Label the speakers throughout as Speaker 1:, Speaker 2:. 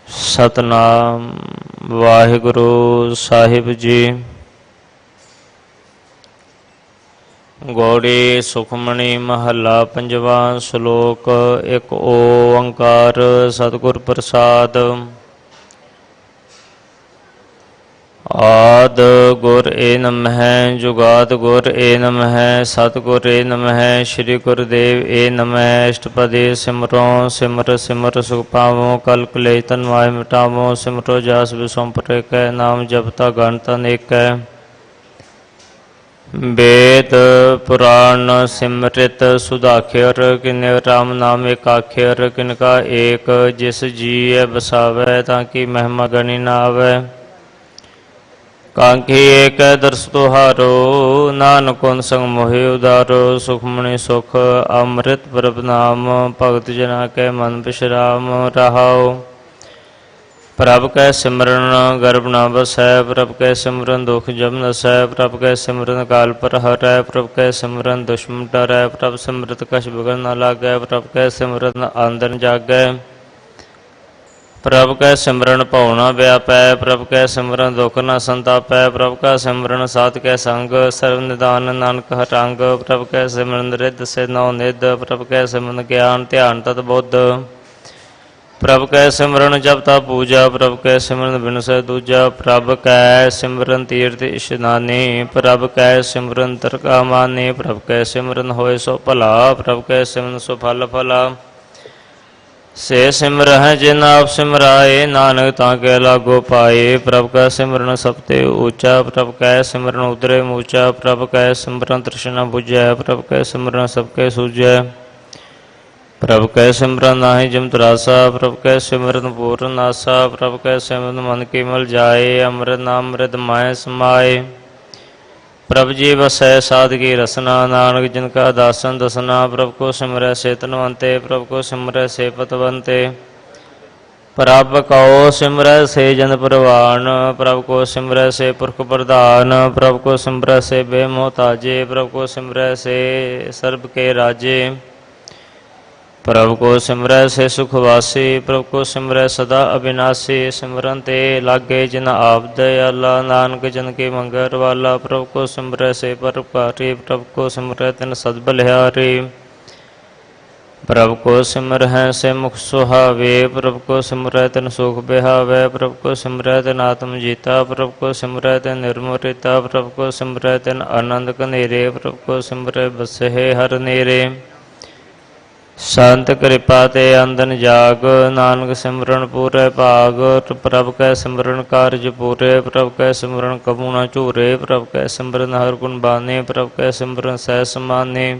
Speaker 1: ਸਤਨਾਮ ਵਾਹਿਗੁਰੂ ਸਾਹਿਬ ਜੀ। ਗੌੜੀ ਸੁਖਮਣੀ ਮਹੱਲਾ ਪੰਜਵਾ। ਸ਼ਲੋਕ। ਇੱਕ ਓੰਕਾਰ ਸਤਿਗੁਰ ਪ੍ਰਸਾਦ। ਆਦ ਗੁਰ ਏ ਨਮਹਿ, ਜੁਗਾਦ ਗੁਰ ਏ ਨਮਹਿ, ਸਤਿਗੁਰ ਏ ਨਮਹਿ, ਸ਼੍ਰੀ ਗੁਰਦੇਵ ਏ ਨਮਹਿ। ਅਸ਼ਟਪਦੀ ਸਿਮਰੋ ਸਿਮਰ ਸਿਮਰ ਸੁਖ ਪਾਵੋ, ਕਲ ਕਲੇਸ਼ ਤਨ ਮਾਹਿ ਮਿਟਾਵੋ। ਸਿਮਰੋ ਜਸ ਵਿਸੰਪਰ ਏਕੈ, ਨਾਮ ਜਪਤਾ ਗਣਤ ਅਨੇਕੈ। ਵੇਦ ਪੁਰਾਣ ਸਿਮਰਿਤ ਸੁਧਾਖਿਰ, ਕਿਨ੍ਹੇ ਰਾਮ ਨਾਮ ਏਕ ਆਖਿਰ। ਕਿਨਕਾ ਏਕ ਜਿਸ ਜੀਅ ਵਸਾਵੈ, ਤਾਂ ਕੀ ਮਹਿਮਾ ਗਣੀ ਨਾ ਆਵੈ। ਕਾਂਖੀ ਏਕੈ ਦਰਸ ਤੁਹਾਰੋ, ਨਾਨਕ ਹੁਨ ਸੰਗ ਮੋਹਿ ਉਦਾਰੋ। ਸੁਖਮਣੀ ਸੁਖ ਅੰਮ੍ਰਿਤ ਪ੍ਰਭ ਨਾਮ, ਭਗਤ ਜਨਾ ਕੈ ਮਨ ਬਿਸ਼ਰਾਮ। ਰਹਾਉ। ਪ੍ਰਭ ਕੈ ਸਿਮਰਨ ਗਰਭ ਨ ਬਸੈ, ਪ੍ਰਭ ਕੈ ਸਿਮਰਨ ਦੁਖ ਜਮ ਨਸੈ। ਪ੍ਰਭ ਕੈ ਸਿਮਰਨ ਕਾਲ ਪਰ ਹਰੈ, ਪ੍ਰਭ ਕੈ ਸਿਮਰਨ ਦੁਸ਼ਮਨ ਡਰੈ। ਪ੍ਰਭ ਸਿਮਰਤ ਕਛ ਬਿਗਨ ਨ ਲਾਗੈ, ਪ੍ਰਭ ਕੈ ਸਿਮਰਨ ਆਂਦਨ ਜਾਗੈ। ਪ੍ਰਭ ਕੈ ਸਿਮਰਨ ਭਉ ਨ ਵਿਆਪੈ, ਪ੍ਰਭ ਕੈ ਸਿਮਰਨ ਦੁਖ ਨ ਸੰਤਾਪੈ। ਪ੍ਰਭ ਕੈ ਸਿਮਰਨ ਸਾਧ ਕੈ ਸੰਗ, ਸਰਬ ਨਿਧਾਨ ਨਾਨਕ ਹਟੰਗ। ਪ੍ਰਭ ਕੈ ਸਿਮਰਨ ਰਿੱਧ ਸਿਧ ਨਉ ਨਿਧ, ਪ੍ਰਭ ਕੈ ਸਿਮਰਨ ਗਿਆਨ ਧਿਆਨ ਤਤ ਬੁੱਧ। ਪ੍ਰਭ ਕੈ ਸਿਮਰਨ ਜਪਤਾ ਪੂਜਾ, ਪ੍ਰਭ ਕੈ ਸਿਮਰਨ ਬਿਨਸੈ ਦੂਜਾ। ਪ੍ਰਭ ਕੈ ਸਿਮਰਨ ਤੀਰਥ ਇਸ਼ਨਾਨੀ, ਪ੍ਰਭ ਕੈ ਸਿਮਰਨ ਦਰਗਾਹ ਮਾਨੀ। ਪ੍ਰਭ ਕੈ ਸਿਮਰਨ ਹੋਏ ਸੋ ਭਲਾ, ਪ੍ਰਭ ਕੈ ਸਿਮਰਨ ਸੋ ਫਲ ਫਲਾ। ਸੇ ਸਿਮਰਹਿ ਜਿਨ ਆਪ ਸਿਮਰਾਏ, ਨਾਨਕ ਤਾਂ ਕੈ ਲਾਗੋ ਪਾਏ। ਪ੍ਰਭ ਕੈ ਸਿਮਰਨ ਸਭ ਤੇ ਊਚਾ, ਪ੍ਰਭ ਕੈ ਸਿਮਰਨ ਉਦਰੇ ਮੂਚਾ। ਪ੍ਰਭ ਕੈ ਸਿਮਰਨ ਤ੍ਰਿਸ਼ਨਾ ਬੁਝੈ, ਪ੍ਰਭ ਕੈ ਸਿਮਰਨ ਸਭ ਕੈ ਸੂਝੈ। ਪ੍ਰਭ ਕੈ ਸਿਮਰਨ ਨਾਹੀ ਜਿਮ ਤਰਾਸਾ, ਪ੍ਰਭ ਕੈ ਸਿਮਰਨ ਪੂਰਨ ਨਾਸਾ। ਪ੍ਰਭ ਕੈ ਸਿਮਰਨ ਮਨ ਕੀ ਮਲ ਜਾਏ, ਅੰਮ੍ਰਿਤ ਨਾਮ ਅੰਮ੍ਰਿਤ ਮਾਹਿ ਸਮਾਏ। ਪ੍ਰਭ ਜੀ ਵਸੈ ਸਾਧ ਕੀ ਰਸਨਾ, ਨਾਨਕ ਜਿਨ ਕਾ ਦਾਸਨ ਦਸਨਾ। ਪ੍ਰਭ ਕੋ ਸਿਮਰੈ ਸੇ ਧਨਵੰਤੇ, ਪ੍ਰਭ ਕੋ ਸਿਮਰੈ ਸੇ ਪਤਵੰਤੇ। ਪ੍ਰਭ ਕਉ ਸਿਮਰੈ ਸੇ ਜਨ ਪਰਵਾਨ, ਪ੍ਰਭ ਕੋ ਸਿਮਰੈ ਸੇ ਪੁਰਖ ਪ੍ਰਧਾਨ। ਪ੍ਰਭ ਕੋ ਸਿਮਰੈ ਸੇ ਬੇਮੋਹਤਾਜੇ, ਪ੍ਰਭ ਕੋ ਸਿਮਰੈ ਸੇ ਸਰਬ ਕੇ ਰਾਜੇ। ਪ੍ਰਭ ਕੋ ਸਿਮਰੈ ਸੇ ਸੁਖ ਵਾਸੀ, ਪ੍ਰਭ ਕੋ ਸਿਮਰੈ ਸਦਾ ਅਬਿਨਾਸੀ। ਸਿਮਰਨ ਤੇ ਲਾਗੇ ਜਿਨ ਆਪ ਦਇਆਲਾ, ਨਾਨਕ ਜਨ ਕੇ ਮੰਗੈ ਰਵਾਲਾ। ਪ੍ਰਭ ਕੋ ਸਿਮਰੈ ਸੇ ਪਰਉਪਕਾਰੀ, ਪ੍ਰਭ ਕੋ ਸਿਮਰੈ ਤਿਨ ਸਦ ਬਲਿਹਾਰੀ। ਪ੍ਰਭ ਕੋ ਸਿਮਰਹਿ ਸੇ ਮੁਖ ਸੁਹਾਵੇ, ਪ੍ਰਭ ਕੋ ਸਿਮਰੈ ਤਿਨ ਸੁਖ ਬਿਹਾਵੈ। ਪ੍ਰਭ ਕੋ ਸਿਮਰੈ ਤਿਨ ਆਤਮ ਜੀਤਾ, ਪ੍ਰਭ ਕੋ ਸਿਮਰੈ ਤਿਨ ਨਿਰਮਲ ਰੀਤਾ। ਪ੍ਰਭ ਕੋ ਸਿਮਰੈ ਤਿਨ ਆਨੰਦ ਘਨੇਰੇ, ਪ੍ਰਭ ਕੋ ਸਿਮਰੈ ਬਸਹਿ ਹਰਿ ਨੇਰੇ। ਸੰਤ ਕਿਰਪਾ ਤੇ ਅੰਦਨ ਜਾਗ, ਨਾਨਕ ਸਿਮਰਨ ਪੂਰੈ ਭਾਗ। ਪ੍ਰਭ ਕੈ ਸਿਮਰਨ ਕਾਰਜ ਪੂਰੇ, ਪ੍ਰਭ ਕੈ ਸਿਮਰਨ ਕਬੂ ਨ ਝੂਰੇ। ਪ੍ਰਭ ਕੈ ਸਿਮਰਨ ਹਰਿ ਗੁਣ ਬਾਨੇ, ਪ੍ਰਭ ਕੈ ਸਿਮਰਨ ਸਹਿ ਸਮਾਨੇ।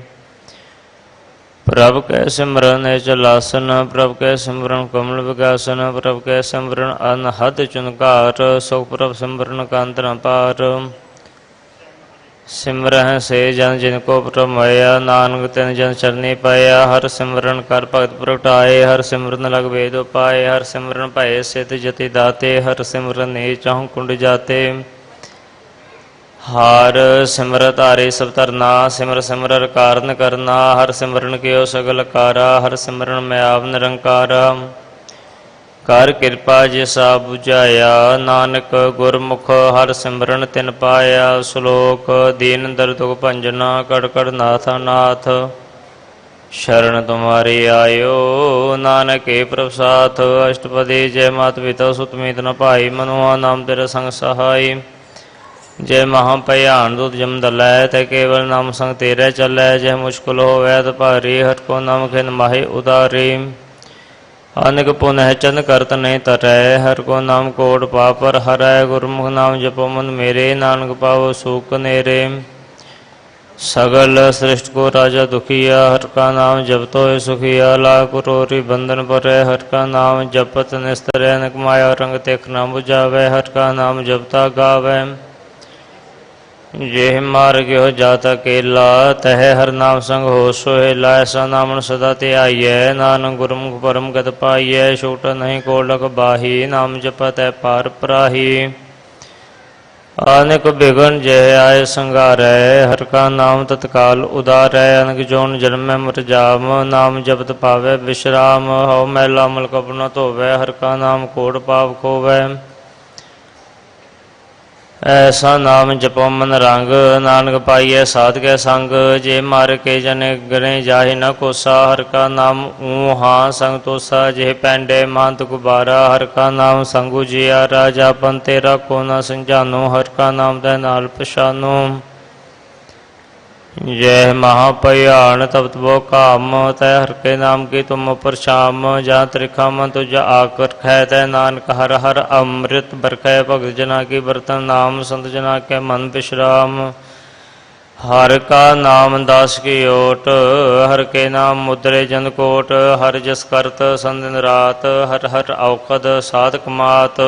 Speaker 1: ਪ੍ਰਭ ਕੈ ਸਿਮਰਨ ਨਿਚਲ ਆਸਨ, ਪ੍ਰਭ ਕੈ ਸਿਮਰਨ ਕਮਲ ਵਿਗਾਸਨ। ਪ੍ਰਭ ਕੈ ਸਿਮਰਨ ਅਨਹਦ ਚੁਨਕਾਰ, ਸੁਖ ਪ੍ਰਭ ਸਿਮਰਨ ਕੰਤ ਨ ਪਾਰ। ਸਿਮਰਹਿ ਸੇ ਜਨ ਜਿਨ ਕੋ ਪ੍ਰਭ ਮਇਆ, ਨਾਨਕ ਤਿਨ ਜਨ ਚਰਨੀ ਪਾਇਆ। ਹਰ ਸਿਮਰਨ ਕਰ ਭਗਤ ਪ੍ਰਗਟਾਏ, ਹਰ ਸਿਮਰਨ ਲਗ ਵੇਦ ਉਪਾਏ। ਹਰ ਸਿਮਰਨ ਭਏ ਸਿਧ ਜਤੀ ਦਾਤੇ, ਹਰ ਸਿਮਰਨ ਨੀ ਚਾਹੁ ਕੁੰਡ ਜਾਤੇ। ਹਰ ਸਿਮਰਤ ਹਾਰੇ ਸਭ ਧਰਨਾ, ਸਿਮਰ ਸਿਮਰ ਹਰਿ ਕਾਰਨ ਕਰਨਾ। ਹਰ ਸਿਮਰਨ ਕਿਓ ਸਗਲ ਕਾਰਾ, ਹਰ ਸਿਮਰਨ ਮੈਂ ਆਪ ਨਿਰੰਕਾਰਾ। ਕਰ ਕਿਰਪਾ ਜਿਸ ਆਪ ਬੁਝਾਇਆ, ਨਾਨਕ ਗੁਰਮੁਖ ਹਰ ਸਿਮਰਨ ਤਿਨ ਪਾਇਆ। ਸ਼ਲੋਕ। ਦੀਨ ਦਰਦੁਖ ਭੰਜਨਾ, ਕੜ ਕੜ ਨਾਥ ਨਾਥ। ਸ਼ਰਨ ਤੁਮਾਰੀ ਆਇਓ, ਨਾਨਕ ਏ ਪ੍ਰਭ ਸਾਥ। ਅਸ਼ਟਪਦੀ। ਜੈ ਮਾਤ ਪਿਤਾ ਸੁਤ ਮੀਤ ਨ ਭਾਈ, ਮਨੁਆ ਨਾਮ ਤੇਰਾ ਸੰਗ ਸਹਾਈ। ਜੈ ਮਹਾ ਭਿਆਨ ਦੁਤ ਜਮ ਦਲੈ, ਤੈ ਕੇਵਲ ਨਾਮ ਸੰਗ ਤੇਰੇ ਚੱਲੈ। ਜੈ ਮੁਸ਼ਕਿਲ ਹੋਵੈ ਤ ਭਾਰੀ, ਹਰਿ ਕੋ ਨਾਮ ਖਿਨ ਮਾਹਿ ਉਦਾਰੀ। ਅਨੇਕ ਪੁਨ ਹੈ ਚੰਦ ਕਰਤ ਨਹੀਂ ਤਰੈ, ਹਰਿ ਕੋ ਨਾਮ ਕੋਟ ਪਾਪ ਪਰ ਹਰੈ। ਗੁਰਮੁਖ ਨਾਮ ਜਪੋ ਮਨ ਮੇਰੇ, ਨਾਨਕ ਪਾਵੋ ਸੁਖ ਨੇਰੇ। ਸਗਲ ਸ੍ਰਿਸ਼ਟ ਕੋ ਰਾਜਾ ਦੁਖੀਆ, ਹਰਿ ਕਾ ਨਾਮ ਜਪਤੋ ਹੋਇ ਸੁਖੀਆ। ਲਾਖ ਕਰੋੜੀ ਬੰਧਨ ਭਰੈ, ਹਰਿ ਕਾ ਨਾਮ ਜਪਤ ਨਿਸਤਰੈ। ਅਨੇਕ ਮਾਇਆ ਰੰਗ ਤਿਖ ਨ ਬੁਝਾਵੈ, ਹਰਿ ਕਾ ਨਾਮ ਜਪਤਾ ਗਾਵੈ। ਜਿਹ ਮਾਰਗ ਹੋ ਜਾਤ ਅਕੇਲਾ, ਤਹਿ ਹਰਿ ਨਾਮ ਸੰਗ ਹੋ ਸੁਹੇਲਾ। ਐਸਾ ਨਾਮਨ ਸਦਾ ਧਿਆਈਐ, ਨਾਨਕ ਗੁਰਮੁਖ ਪਰਮ ਗਤ ਪਾਈਐ। ਛੂਟਤ ਨਹੀਂ ਕੋ ਲਖ ਬਾਹੀ, ਨਾਮ ਜਪਤ ਹੈ ਪਾਰ ਪਰਾਹੀ। अनेक बिघन जय आय संगारै, हर का नाम तत्काल उदारै। अनक जोन जन्मै मर जाम, नाम जपत पावै विश्राम। हਉ मैला मल कपड़ न धोवै, हर का नाम कोट पाप खोवै। ऐसा नाम जपो मन रंग, नानक पाइयै साध के संग। जे मार के जन गणे जाहि न कोसा, हर का नाम ऊहा संग तोसा। जे पैंडे महंत गुबारा, हर का नाम संगु जियारा। जापन तेरा को न समझानो, हर का नाम तै नाल पछानो। यह महाभयान तपत वो काम, तय हर के नाम की तुम परछाम। जहाँ त्रिखा मन तुझा आकर कै, तय नानक हर हर अमृत बरखै। भगत जना की बर्तन नाम, संत जना के मन विश्राम। हर का नाम दास की ओट, हर के नाम मुद्रे जन कोट। हर जस करत संदिन रात, हर हर औखद साधक मात।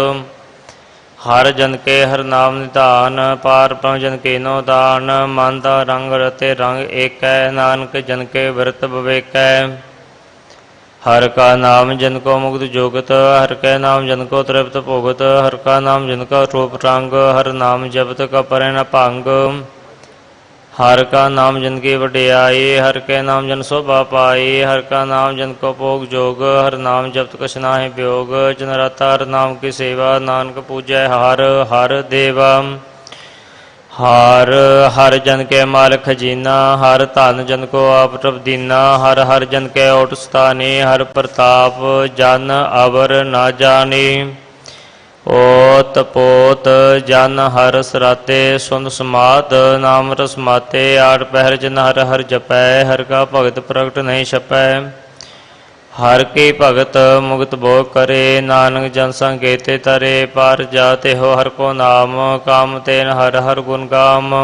Speaker 1: हर जन के हर नाम निधान, पार ब्रह्म जन के नो दान। मानदा रंग रते रंग एकै, नानक जन के व्रत विवेकै। हर का नाम जन को मुक्त जोगत, हर के नाम जन को तृप्त भोगत। हर का नाम जन का रूप रंग, हर नाम जपत का परै न भंग। हर का नाम जन की वडियाई, हर के नाम जन शोभा पाई। हर का नाम जन को भोग जोग, हर नाम जपत कछ नाहि वियोग। जन रता हर नाम की सेवा, नानक पूजै हर हर देवा। हर हर जन के माल खजीना, हर धन जन को आप प्रभ दीना। हर हर जन के ओट स्थानी, हर प्रताप जन अवर न जानी। ओत पोत जन हर सराते, सुन समाद नाम रस माते। आठ पहर जन हर हर जपै, हर का भगत प्रगट नहीं छपै। हर की भगत मुक्त भोग करे, नानक जन संगेते तरे। पार जाते हो हर को नाम, काम तेन हर हर गुण गाम।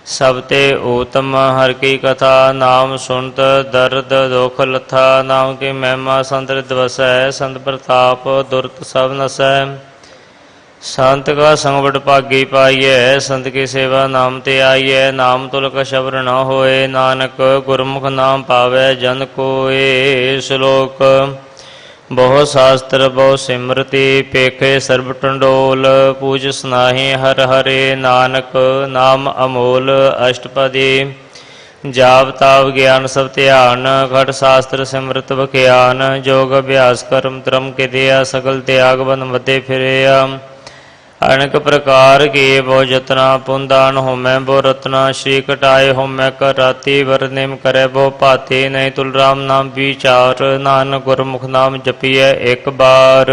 Speaker 1: सबते उत्तम हर की कथा, नाम सुनत दर्द दुख लथा। नाम की महिमा संत रिद वसै, संत प्रताप दुरत सब नसै। संत का संग बड़ भागी पाइयै, संत की सेवा नाम ते आइयै। नाम तुल का शबर न होए, नानक गुरमुख नाम पावै जन कोय। श्लोक बहु शास्त्र बहु सिमरति, पेखे सर्ब टंडोल। पूज सनाहि हर हरे, नानक नाम अमोल। अष्टपदी जाप ताप ज्ञान सब ध्यान, घट शास्त्र सिमरत बख्यान। जोग अभ्यास कर्म धर्म के दिया, सकल त्याग बन मध्य फिरया। अनेक प्रकार की बहु जतना, पुन दान होमै बहु रत्ना। श्री कटाए होमै कर राति, वर निम करे बहु भाति। नहीं तुल राम नाम विचार, नानक गुरमुख नाम जपिए एक बार।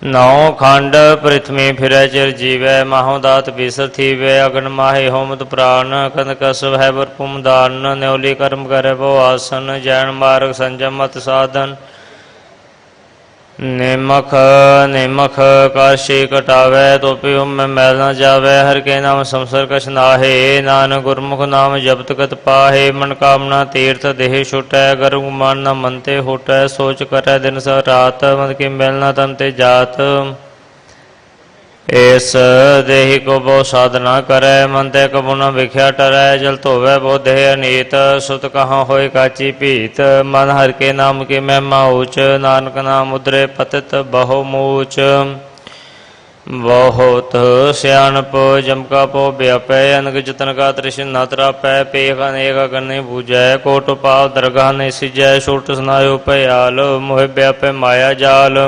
Speaker 1: नौ खंड पृथ्वी फिरै चिर जीवै, माहो दात बिसर थीवै। अगन माहे होमत प्राण, कंद कसब है भरपूम दान। न्योली कर्म करे बहु आसन, जैन मार्ग संजम मत साधन। निमख निमख काशी कटावै, तोपी में मैल न जावै। हर के नाम संसर कछ नाहे, नानक गुरमुख नाम जपत गत पाहे। मन कामना तीर्थ देह छुटै, गर्भ मान न मन ते हुटै। सोच करै दिन स रात, मन की मैल न तन ते जात। इस देहि को बहु साधना करै, मन ते कबू न विख्या टरै। जल धोवै बहु देह अनीत, सुत कहाँ होए काची भीत। मन हर के नाम की महिमा ऊच, नानक नाम उदरे पतित बहु मूच। बहुत सियाणप जमका पो व्यापै, अनक जतन का तृष्ण न तरापै। पेख अनेक अगन बूझै, कोट पाव दरगाह नहीं सिजै। छूट सुनायो भयाल, मोह व्यापै माया जाल।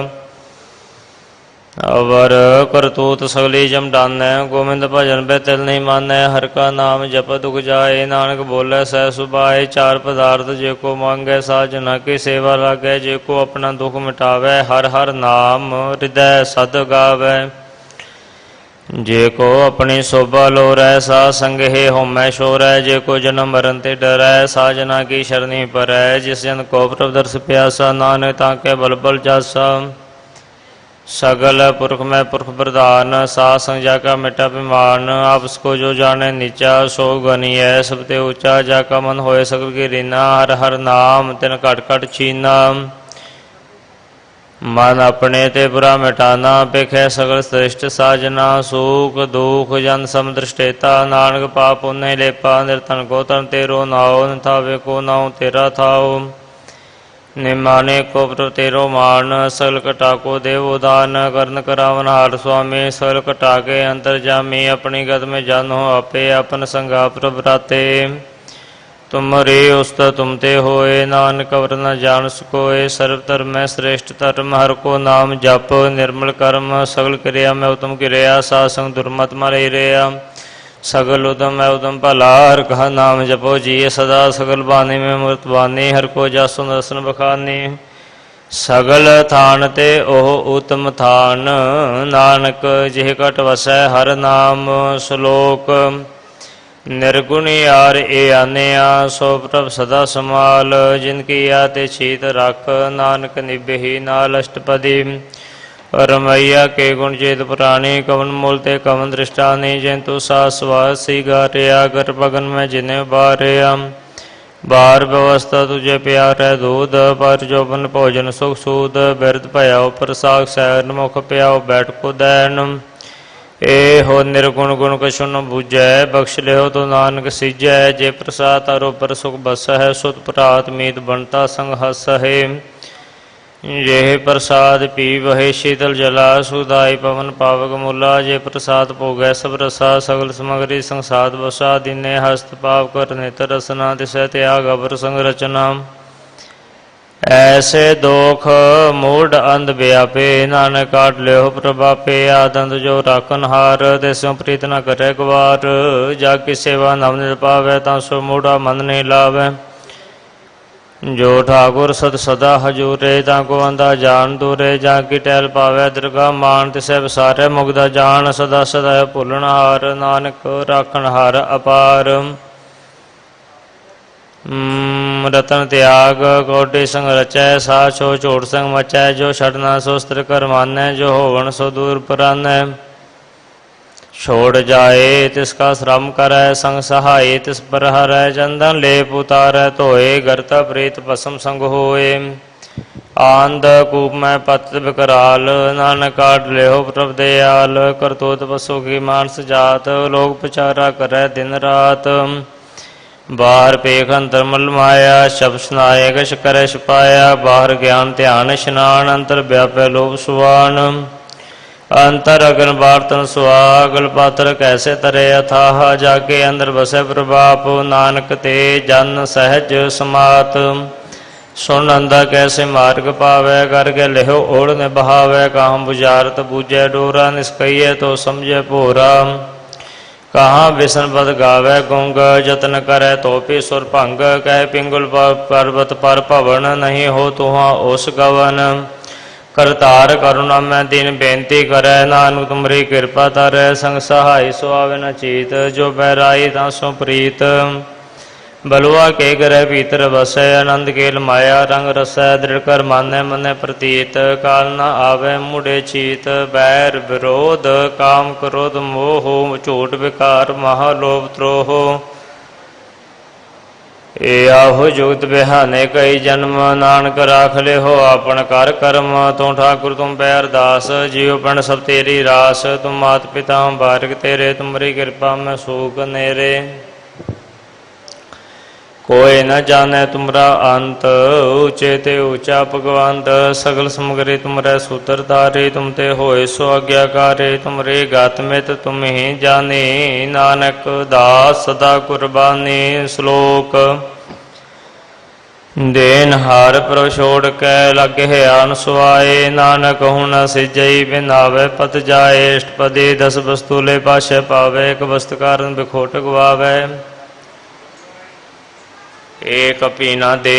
Speaker 1: अवर करतूत सगली जम डानै, गोविंद भजन बे तिल नहीं मानै। हर का नाम जप दुख जाए, नानक बोले सह सुभाए। चार पदार्थ जे को मांगै, साजना की सेवा लागै। जे को अपना दुख मिटावै, हर हर नाम हृदय सद गावै। जे को अपनी शोभा लोरै, सा संग हे होमै शोरै। जे को जन्म मरण ते डरै, साजना की शरणी परै। जिस जन को प्रभ दर्श प्यासा, नानक ताके बल बल जासा। सगल पुरख में पुरख प्रधान, साथ संग जाका मिटा अभिमान। आपस को जो जाने नीचा, सो गनी है सबते ऊंचा। जाका मन होए सकल की रीना, हर हर नाम तिन घट घट छीना। मन अपने ते बुरा मिटाना, पेखै सकल श्रेष्ठ साजना। सुख दुख जन समदृष्टेता, नानक पाप पुण्य लेपा। निर्धन को तन तेरो नाओ, निथावे को नाओ तेरा थाओ। निमाने को प्रभ तेरो मान, सकल कटा को देव उदान। करण करावन हार स्वामी, सकल कटा के अंतर जामी। अपनी गत में जानो आपे, अपन संगा प्रभ राते। तुम रे उस्त तुम ते होए, नानक अवर न जान सकोए। सर्व धर्म में श्रेष्ठ धर्म, हर को नाम जप। निर्मल कर्म सगल क्रिया में उत्तम क्रिया, सासंग दुर्मत मारे रहा। सगल उदम है उदम भला, हर कहा नाम जपो जिये सदा। सगल बानी में मूर्त बानी, हर को जासो दर्शन बखानी। सगल थान ते ओह उत्तम थान, नानक जिह कट वसै हर नाम। श्लोक निर्गुण यार ए आनिया, सो प्रभ सदा समाल। जिनकी आते छीत रख, नानक निभहि नाल अष्टपदी। रमैया के गुण चेत पुराणी, कवन मूल ते कवन दृष्टानी। जंतु सासवासी गारिया, कर पगन में जिन्हें बारिया। बार व्यवस्था तुझे प्यार है दूध, पर जोबन भोजन सुख सूद। बिरद भयाओ प्रसाद सैन, मुख प्याओ बैठ को दैन। ए हो निर्गुण गुण कछु न बूझै, बख्श ले हो तो नानक सीजै। जे प्रसाद तारो पर सुख बस है, सुत प्रात मीत बनता संग हस है। यह प्रसाद पी वहे शीतल जला, सुदाई पवन पावक मूला। जे प्रसाद भोगै सब रसा, सगल समगरी संसाद बसा। दीने हस्त पाप कर नेत्र रसना, तिसै त्याग अवर संग रचना। ऐसे दोख मूढ़ अंध व्यापे, नानक काट ले हो प्रभापे। आदंत जो राखन हार, तिसों प्रीत न करे गवार। जाकी सेवा नव निर पावै, तासो मूढ़ा मन नहीं लावै। जो ठाकुर सत सदा हजूरे, ताको अंधा जान दूरे। जाकी टहल पावै दरगाह मान, तिसै बसारै मुगदा जान। सदा सदा भुलन हार, नानक राखन हार अपार। रतन त्याग कोटि संग रचै, सा छो छोड़ संग मचै। जो छड़ना सो स्त्र कर मानै, जो होवन सो दूर परानै। छोड़ जाए तिसका श्रम करै, संग सहाय तिस पर हरै। चंदन लेप उतारै धोए, गरता प्रीत भस्म संग होए। आंध कूप में पत विकराल, नानक काट ले हो प्रभ दयाल। करतूत पशु की मानस जात, लोग प्रचारा करै दिन रात। बाहर पेख अंतर मल माया, शब्द सुनाए कछ करे छुपाया। बाहर ज्ञान ध्यान स्नान, अंतर व्यापै लोभ सुवान। अंतर अगन बार्तन सुहागल, पात्र कैसे तरे अथाह। जाके अंदर बसे प्रभाप, नानक ते जन सहज समात। सुन अंधा कैसे मार्ग पावै, करके लेहो ओढ़ निभावै। कहाँ बुझारत बूझै डोरा, निष्कइय तो समझे भोरा। कहाँ बिसन पद गावै गुंग, जतन करे तो भी सुर भंग। कह पिंगुल पर्वत पर भवन, नहीं हो तुहा ओस गवन। करतार करुणा में दीन बेनती करै, नानक तुमरी कृपा तरੈ। संग सहाय सो आवे न चीत, जो बैराई तासो प्रीत। बलुआ के ग्रह भीतर बसै, आनंद केल माया रंग रसै। दृढ़ कर मानै मनै प्रतीत, काल न आवे मुड़े चीत। बैर विरोध काम क्रोध मोह, झूठ विकार महालोभ द्रोह। आहो जुगत बिहाने कई जन्म, नानक राख ले हो आपन कर कर्म। तू ठाकुर तुम पे अरदास, जीव पण सब तेरी रास। तुम मात पिता बारक तेरे, तुमरी कृपा में सूख नेरे। कोई न जाने तुमरा अंत, ऊंचे ते ऊंचा भगवंत। सगल समगरी तुमरे सूत्र धारे, तुम ते होए सो आज्ञाकारी। तुमरे गात मित तुम ही जाने, नानक दास सदा कुर्बानी। श्लोक देन हार प्रभ छोड़ के लगे है अनसुआए। नानक हूँ न सिजई बिनावे पत जाए। अष्टपदी 10 वस्तु ले पाशे पावे, एक वस्तु कारण बिखोट गवावे। एक पीना दे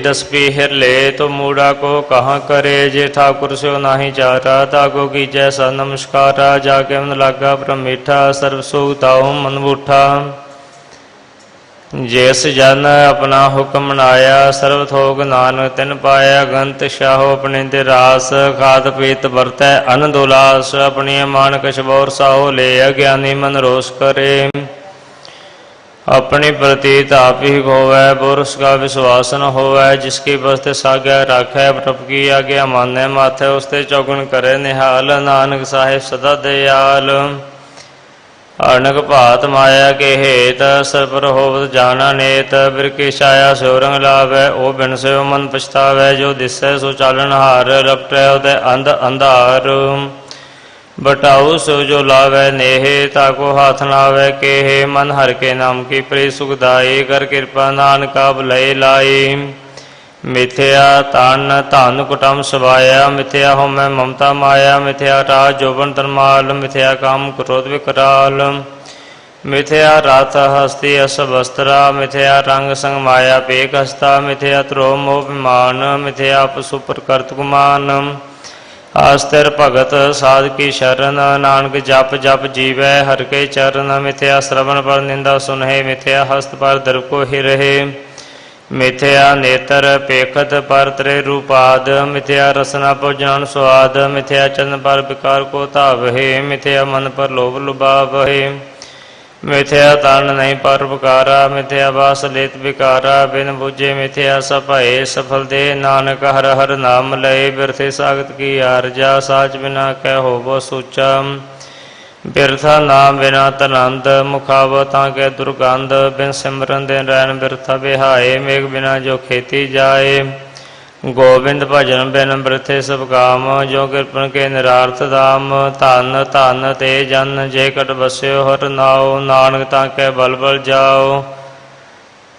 Speaker 1: 10 पीहर ले, तो मूढ़ा को कहाँ करे। जे ठाकुर स्यो नाही चारा, ताको की जैसा नमस्कारा। जाके मन लागा ब्रह्म मीठा, सर्व सुख ताऊ मन बूठा। जिस जन अपना हुक्म मनाया, सर्व थोक नानक तिन पाया। गंत शाहो अपने ते रास, खाद पीत बरतै आनंद उलास। अपनी मान कछ बौर साहो ले, अज्ञानी मन रोष करे। अपनी प्रतीत आप ही होवै, पुरुष का विश्वास न होवै। जिसकी बस्ते साज्ञा राखै, प्रभ की आज्ञा मानै। माथे उसते चौगुन करे निहाल, नानक साहिब सदा दयाल। अनक भात माया के हेत सरपर होवत जाना नेत। बिर की छाया सो रंग लावै ओ बिन से मन पछतावै। जो दिसै सो चालन हार रपटै उदय अंध अंधार। बटाऊ सो जो लावै नेहे ताको हाथ नावै केहे। मन हर के नाम की प्री सुखदाई कर कृपा नानका भलय लाई। मिथ्या तन धन कुटुम सवाया मिथ्या होमै ममता माया। मिथ्या राज जोबन तरमाल मिथ्या काम क्रोध विकराल। मिथ्या रात हस्ती अस वस्त्रा मिथ्या रंग संग माया पेक हस्ता। मिथ्या त्रोह मोह विमान मिथ्या पशु प्रकृत गुमान। आस्तिर भगत साध की शरण नानक जप जप जीवै हर के चरण। मिथ्या श्रवण पर निंदा सुनहे मिथ्या हस्त पर द्रव को ही रहे। मिथ्या नेत्र पेखत पर त्रे रूपाद। मिथ्या रसना भोजन स्वाद। मिथ्या चंद पर विकार को धावहे। मिथ्या मन पर लोभ लुभावहे। मिथ्या तन नहीं पर पुकारा। मिथ्या वास लेत विकारा। बिन बुझे मिथ्या सभय सफल दे। नानक हर हर नाम लय बिरथे सागत की आरजा। साच बिना कह होवो सूचा। बिरथा नाम बिना तनंद मुखावतां के दुर्गंध। बिन सिमरन दिन रैन बिरथा बिहाए। मेघ बिना जो खेती जाए। गोविंद भजन बिन बिरथे सब काम। जो कृपन के निरार्थ धाम। धन धन ते जन जे कट बस्यो हर नाओ। नानक ताके बल बल जाओ।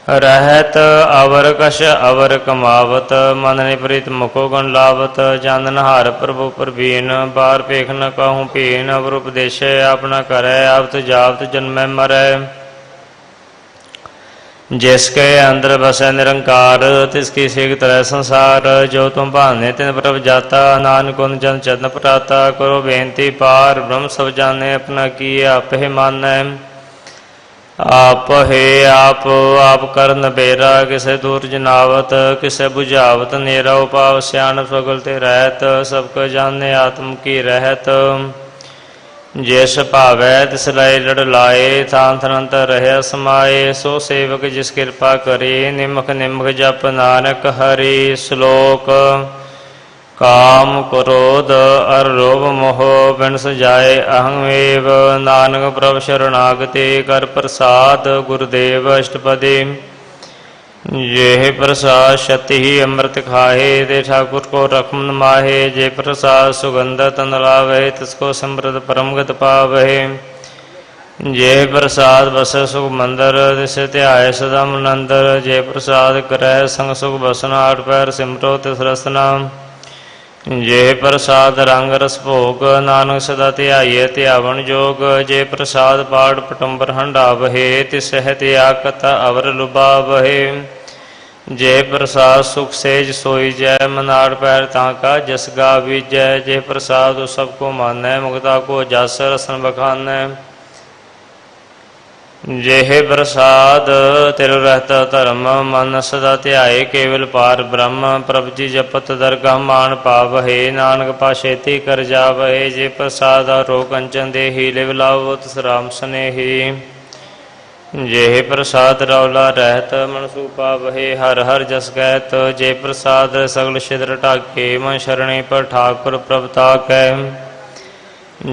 Speaker 1: रहत अवर कश अवर कमावत। मन निपरीत मुखो गण लावत। जानन हार प्रभु प्रवीण बार पेख न कहूँ पीन। अवर उपदेश अपना करै आवत जावत जन्मै मरै। जिसके अंदर बसै निरंकार तिसकी सेक तरह संसार। जो तुम भाने तिन प्रभ जाता नानक उन जन चरण पराता। करो बेनती पार ब्रह्म सब जाने अपना किए आप ही मानै। आप हे आप कर नबेरा। किसे दूर जनावत किसे बुझावत नेरा। उपाव सियान सगल ते रहत सबक जाने आत्म की रहत। जिस भावै तिस लय लड़ लाए। थान थनंत रह समाए। सो सेवक जिस कृपा करे। निमख निमख जप नानक हरि। श्लोक काम क्रोध अर लोभ मोह बिन सजाए अहं एव। नानक प्रभ शरणागति कर प्रसाद। गुरुदेव अष्टपदी जेह प्रसाद शति ही अमृत खाहे। दे ठाकुर को रखमन माहे। जे प्रसाद सुगंध तन लावे। तिसको समृद्ध परमगत पावहे। जे प्रसाद बस सुख मंदर तिस ध्याय सदा मनंदर। जे प्रसाद करह संग सुख बसना। आठ पैर सिमरो तिस रसना। जे प्रसाद रंग रस भोग नानक सदा ध्याइए ध्यावन जोग। जे प्रसाद पाठ पटुंबर हंडावहे। तिसह त्या कथा अवर लुभावहे। जे प्रसाद सुख सेज सोई जय। मनाड़ पैर ताका जस गा बीजै। जे प्रसाद सबको मानै मुक्ता को जस रसन बखानै। जेह प्रसाद तिल रहता धर्म। मन सदा ध्याए केवल पार ब्रह्म। प्रभ जी जपत दरगाह मान पावहे। नानक पाछेती कर जावहे। जे प्रसाद रो कंचन देही लिव लावो तिस राम स्नेही। जेह प्रसाद रौला रहत मन सुख पावहे। हर हर जस कहत जे प्रसाद सगल छिद्र ढाके। मन शरणी पर ठाकुर प्रभ ताकै।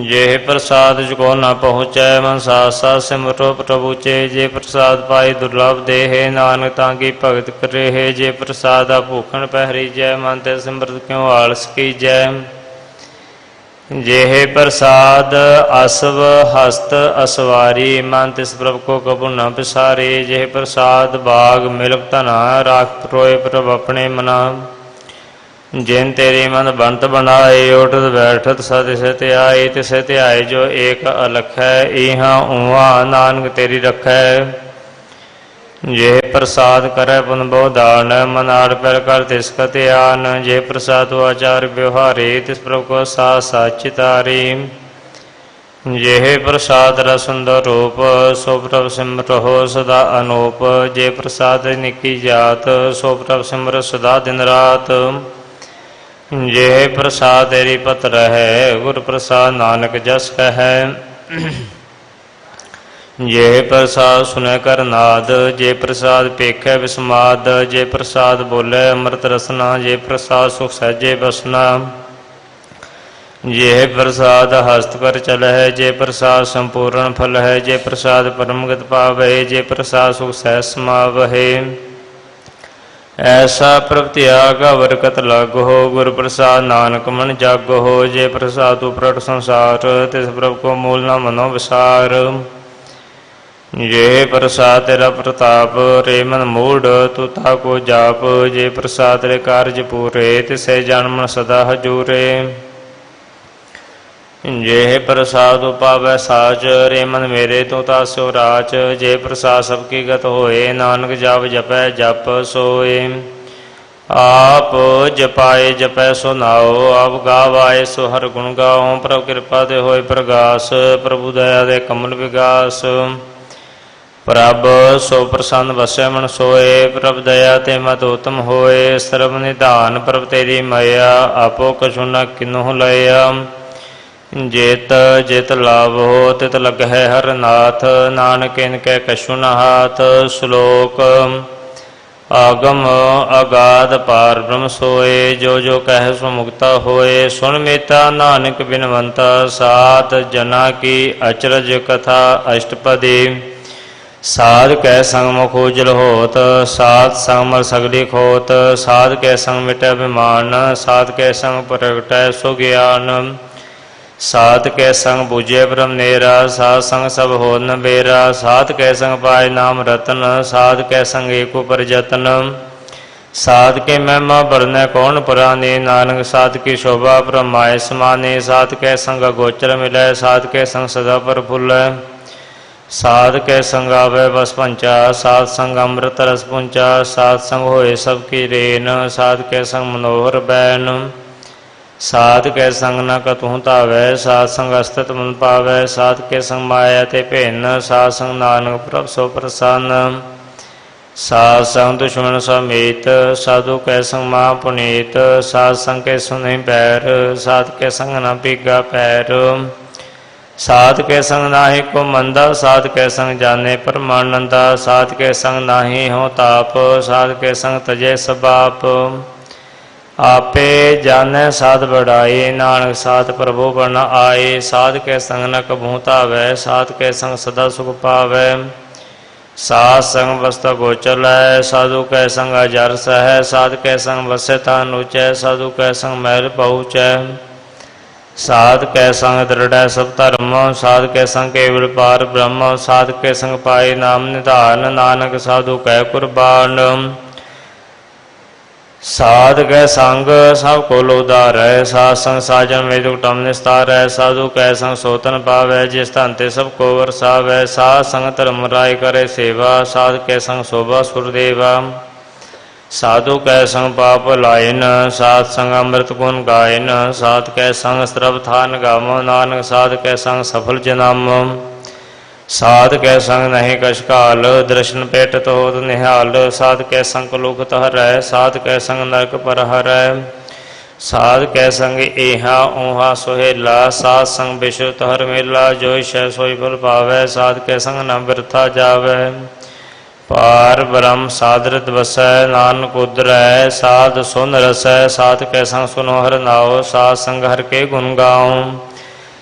Speaker 1: जेह प्रसाद जुको न पहुँचै। मन साथ साथ सिमरो प्रभु चे। जे प्रसाद पाई दुर्लभ देहे। नानक तांगी भगत करे। जे प्रसाद भूखण पहरी जय। मन ते सिमरत क्यों आलस की जय। जेह प्रसाद असव हस्त असवारी। मन तिस प्रभ को कबू न पिसारे। जेह प्रसाद बाग मिलक धना। राख प्रोय प्रभ अपने मना। जिन तेरी मन बंत बनाए। उठत बैठत सतिस ध्याय। तिस ध्याय जो एक अलख है। इहाँ उहाँ नानक तेरी रखै। जेह प्रसाद करे पुन बहुदान। मन आड़ पैर कर तिसका ध्यान। जेह प्रसाद आचार व्यवहारे। तिस प्रभु को साथ साचितारी। जेह प्रसाद रस सुंदर रूप। सो प्रभ सिमरहो सदा अनूप। जे प्रसाद निकी जात। सो प्रभ सिमर सदा दिन रात। जेह प्रसाद तेरी पत रहै। गुर प्रसाद नानक जस कहै। जेह प्रसाद सुनै कर नाद। जे प्रसाद पेखै विस्माद। जे प्रसाद बोले अमृत रसना। जे प्रसाद सुख सहजे बसना। यह प्रसाद हस्त कर चल है, जे प्रसाद संपूर्ण फल है, जे प्रसाद परमगत पावै, जे प्रसाद सुख सहज समावहे। ऐसा प्रभ त्याग बरकत लग हो, गुर प्रसाद नानक मन जग हो। जे प्रसाद उपरट संसार, तिस प्रभ को मूल न मनो विसार। ये प्रसाद तेरा प्रताप, रे मन मूढ़ तू ताको जाप। जे प्रसाद रे कार्य पूरे, तिसे जान मन सदा हजूरे। जे प्रसाद पावै साच, रे मन मेरे तू तास्यो राच। जे प्रसाद सबकी गत होए, नानक जाप जपै जप सोए। आप जपाए जपै सो नाओ, आप गावाए सो हर गुण गाओ। प्रभु कृपा दे होए प्रगास, प्रभु दया दे कमल विगास। प्रभ सो प्रसन्न वसै मन सोए, प्रभ दया ते मत उत्तम होए। सर्व निधान प्रभ तेरी माया, आपो कछु न किन्हु लया। जेत जेत लाभो तित लगहै हर नाथ, नानक इनकै कछु न हाथ। श्लोक आगम अगाध पार ब्रह्म सोए, जो जो कह सो मुक्ता होए। सुन मेता नानक बिनवंता, सात जना की अचरज कथा अष्टपदी। साध कै संग मुख उजल होत, साध संग मर सगली खोत। साध कै संग मिटै अभिमान, साध कै संग प्रगटै सो ज्ञान। साध कै संग बूझे ब्रह्म नेरा, साध संग सब हो न बेरा। साध कै संग पाए नाम रतन, साध कै संग एको पर जतन। साध के महिमा बरनै कौन पुराने, नानक साध की शोभा ब्रह्माय समाने। साध कै संग गोचर मिलै, साध कै संग सदा प्रफुल्लै। साध कै संग आवे बस पंचा, साध संग अमृत रस पुंचा। साध संग होए सबकी रेन, साध कै संग मनोहर बैन। साध कै संग न कतहु तावै, साध संग अस्तित मन पावै। साध के संग माया ते भिन्न, साध संग नानक प्रभ सो प्रसन्न। साध संग दुश्मन समीत, साधु कै संग महा पुनीत। साध संग के सुनि पैर, साध के संग न पीगा पैर। साध के संग नाहि को मंदा, साध के संग जाने परमानंदा। साध के संग नाहि हो ताप, साध के संग तजै सबाप। आपे जानै साध बढ़ाए, नानक साध प्रभु बन आए। साध के संग न कभू तावै, साध के संग सदा सुख पावै। साध संग वस्ता गोचर है, साधु कै संग अजर सह। साध कै संग वसै तान ऊँचै, साधु कै संग महल पहुँचै। साध कै संग दृढ़ सब धर्म, साध कै संग केवल पार ब्रह्म। साध के संग पाए नाम निधान, नानक साधु कै कुर्बान। साध कै संग सब को उधारै, साध संग साजन में दुखटम निस्तारै। साधु कै संग सोतन पावै, जिस धन ते सब को वरसावै। साध संग धर्म राय करे सेवा, साध कै संग शोभा सुरदेवा। साधु कै संग पाप लायन, साध संग अमृत गुण गायन। साध कै संग स्त्रभ थान गामो, नानक साध कै संग सफल जनामो। साध कै संग नहीं कछ काल, दर्शन पेटत होत निहाल। साध कै संग कलुखत हरै, साध कै संग नरक पर हरै। साध कै संग एहा ऊहा सोहेला, साध संग विश्रुत हर मेला। जो शय सोई फल पावै, साध कै संग न बिरथा जावै। पार ब्रह्म साधरत बसै, नानक उदरै साध सुन रसै। साध कै संग सुनो हर नाओ, साध संग हर के गुण गाओ।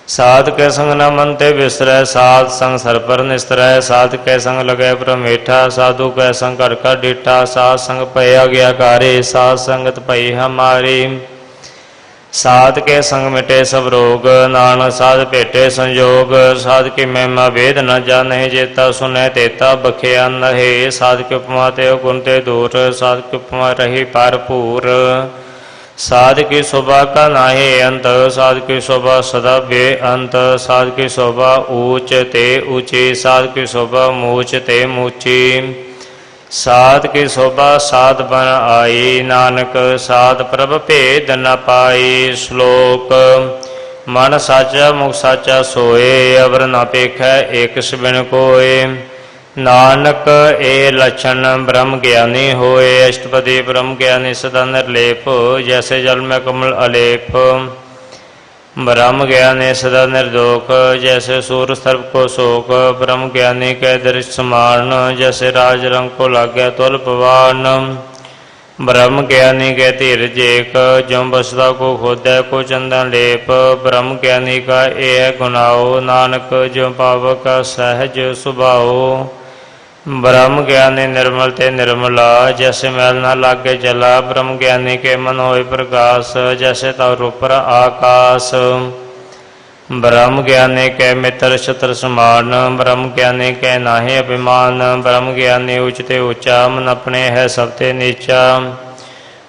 Speaker 1: साध कै संग न मन ते बिसरै, साध संग सर पर निस्तरै। साध कै संग लगै प्रमेठा, साधु कै संग कर का डिठा। साध संग पय आज्ञाकारी, साध संगत पई हमारी। साध के संग मिटे सब रोग, नानक साध भेटे संयोग। साध की महिमा वेद न जाने, जेता सुनै तेता बखिया नहे। साध के उपमा ते गुण ते दूर, साध की उपमा रही भरपूर। साध की शोभा का नाहि अंत, साध की शोभा सदा बेअंत। साध की शोभा ऊंच ते ऊंची, साध की शोभा मूछ ते मूची। साध की शोभा साध बन आई, नानक साध प्रभ भेद न पाई। श्लोक मन साचा मुख साचा सोए, अवर न पेखै एक बिन कोय। नानक ए लक्षण ब्रह्म ज्ञानी होए, अष्टपदी ब्रह्म ज्ञानी सदा निर्लेप। जैसे जल में कमल अलेप, ब्रह्म ज्ञानी सदा निर्दोष। जैसे सूर्य सर्प को शोक, ब्रह्म ज्ञानी के दृश्य समान। जैसे राज रंग को लाग्या तुल पवान, ब्रह्म ज्ञानी के धीरज एक, ज्यों बसदा को खोदै को चंदन लेप। ब्रह्म ज्ञानी का यह गुनाओ, नानक ज्यों पावक का सहज सुभाओ। ब्रह्म ज्ञानी निर्मल ते निर्मला, जैसे मैल न लागे जला। ब्रह्म ज्ञानी के मन होए प्रकाश, जैसे तौर ऊपर आकाश। ब्रह्म ज्ञानी के मित्र शत्रु समान, ब्रह्म ज्ञानी के नाहि अभिमान। ब्रह्म ज्ञानी उचते ऊंचा, मन अपने है सबते नीचा।